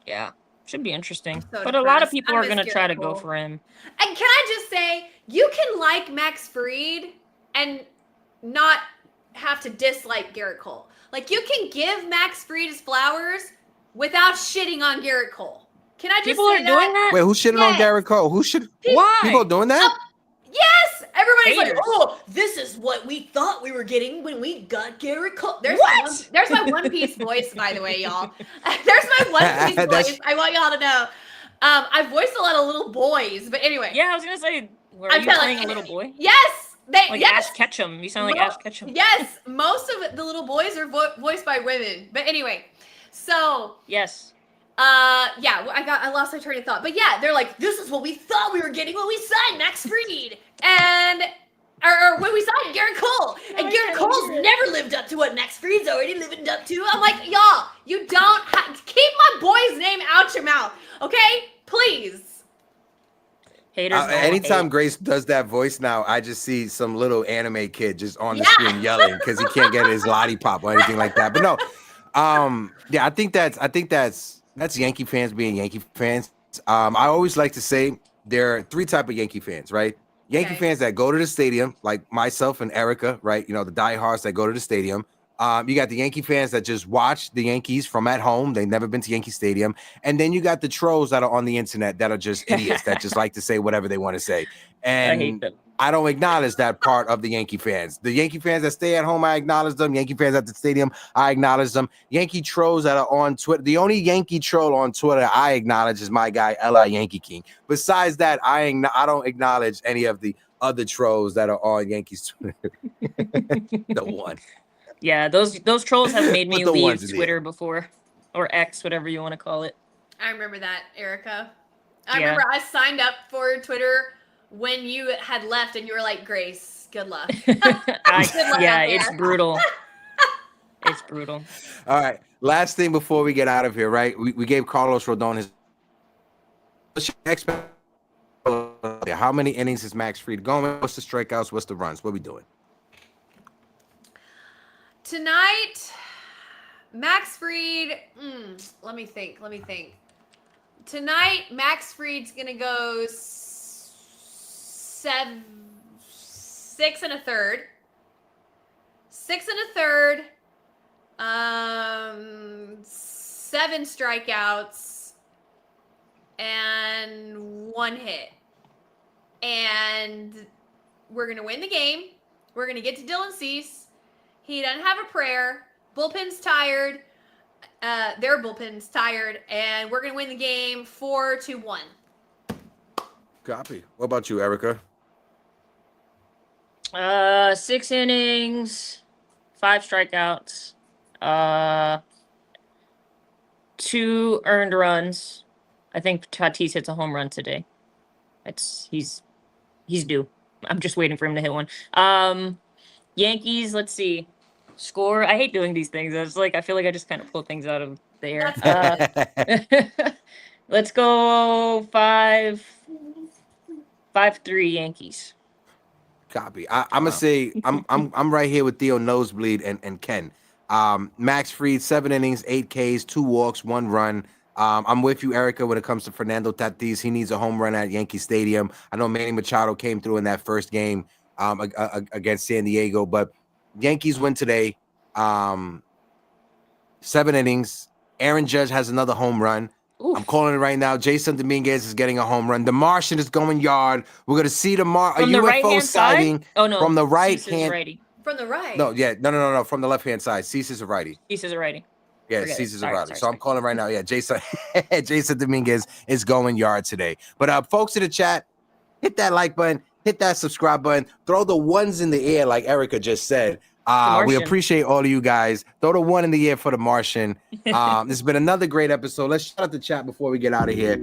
Yeah, should be interesting. So but a lot of depressed. people I are miss going to try to Garrett go Cole. for him. And can I just say, you can like Max Fried and not have to dislike Garrett Cole. Like, you can give Max Fried his flowers without shitting on Garrett Cole. Can I just People say are doing that? Wait, who's shitting on Garrett Cole? Who should? Why? People are doing that? Yes! Everybody's Haters. like, oh, this is what we thought we were getting when we got Garrett Cole. There's my One Piece voice, by the way, y'all. There's my One Piece voice. I want y'all to know. I voiced a lot of little boys, but anyway. Yeah, I was going to say, are you playing a little boy? Yes! Ash Ketchum. You sound like Ash Ketchum. Yes, most of the little boys are voiced by women. But anyway, so yes. I lost my train of thought. But yeah, they're like, this is what we thought we were getting when we signed Max Fried. And or when we signed Garrett Cole. And Garrett Cole's never lived up to what Max Fried's already living up to. I'm like, y'all, you don't keep my boy's name out your mouth. Okay? Please. Haters. Anytime Grace does that voice now, I just see some little anime kid just on the screen yelling because he can't get his lollipop or anything like that. But no, yeah, I think that's Yankee fans being Yankee fans. I always like to say there are three type of Yankee fans, right? Yankee fans that go to the stadium, like myself and Erica, right? You know, the diehards that go to the stadium. You got the Yankee fans that just watch the Yankees from at home. They've never been to Yankee Stadium. And then you got the trolls that are on the internet that are just idiots that just like to say whatever they want to say. And I don't acknowledge that part of the Yankee fans. The Yankee fans that stay at home, I acknowledge them. Yankee fans at the stadium, I acknowledge them. Yankee trolls that are on Twitter. The only Yankee troll on Twitter I acknowledge is my guy, Yankee King. Besides that, I don't acknowledge any of the other trolls that are on Yankees Twitter. The one. Yeah, those trolls have made me leave Twitter before, or X, whatever you want to call it. I remember that, Erica. I remember I signed up for Twitter when you had left, and you were like, Grace, good luck. It's brutal. It's brutal. All right, last thing before we get out of here, right? We gave Carlos Rodon his. What's your expect? How many innings is Max Fried going? What's the strikeouts? What's the runs? What are we doing? Tonight, Max Fried, let me think. Tonight, Max Fried's going to go 6 1/3. 6 1/3. 7 strikeouts and 1 hit. And we're going to win the game. We're going to get to Dylan Cease. He doesn't have a prayer. Bullpen's tired. Their bullpen's tired. And we're going to win the game 4-1. Copy. What about you, Erica? 6 innings, 5 strikeouts, 2 earned runs. I think Tatis hits a home run today. He's due. I'm just waiting for him to hit one. Yankees, let's see. Score. I hate doing these things. It's like I feel like I just kind of pull things out of the air. Let's go 5-3 Yankees. Copy. I'm gonna say I'm right here with Theo Nosebleed and Ken. Max Fried, 7 innings, 8 Ks, 2 walks, 1 run. I'm with you, Erica, when it comes to Fernando Tatis. He needs a home run at Yankee Stadium. I know Manny Machado came through in that first game against San Diego, but Yankees win today. 7 innings. Aaron Judge has another home run. Oof. I'm calling it right now. Jason Dominguez is getting a home run. The Martian is going yard. We're going to see a UFO sighting from the right hand. From the right? No. From the left-hand side. Cease is a righty. Cease is a righty. Yeah, Cease is a righty. So I'm calling right now. Yeah, Jason Dominguez is going yard today. But folks in the chat, hit that like button. Hit that subscribe button. Throw the ones in the air like Erica just said. We appreciate all of you guys. Throw the 1 in the air for the Martian. This has been another great episode. Let's shout out the chat before we get out of here.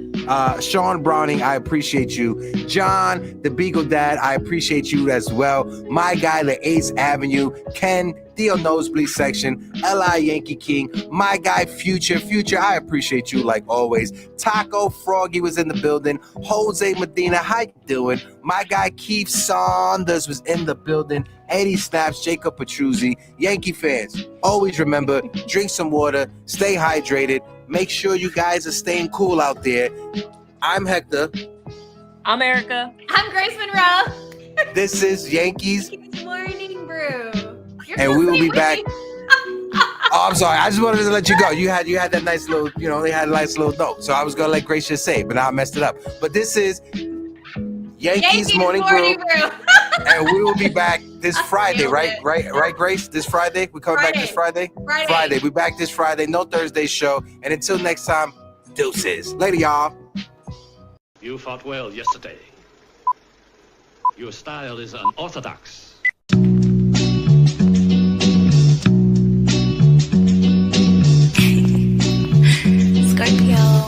Sean Browning, I appreciate you. John, the Beagle Dad, I appreciate you as well. My guy, the 8th Avenue. Ken, Theo Nosebleed section. L.I. Yankee King. My guy, Future, I appreciate you like always. Taco Froggy was in the building. Jose Medina, how you doing? My guy, Keith Saunders was in the building. Eddie Snaps, Jacob Petruzzi. Yankee fans, always remember, drink some water, stay hydrated. Make sure you guys are staying cool out there. I'm Hector. I'm Erica. I'm Grace Monroe. This is Yankees Morning Brew. And we will be back. Oh, I'm sorry. I just wanted to let you go. You had that nice little, they had a nice little note. So I was going to let Grace just say it, but now I messed it up. But this is Yankees Morning Brew. And we will be back this Friday, right? Right, Grace? This Friday? We come back this Friday? Friday. We back this Friday. No Thursday show. And until next time, deuces. Later, y'all. You fought well yesterday. Your style is unorthodox. Scorpio.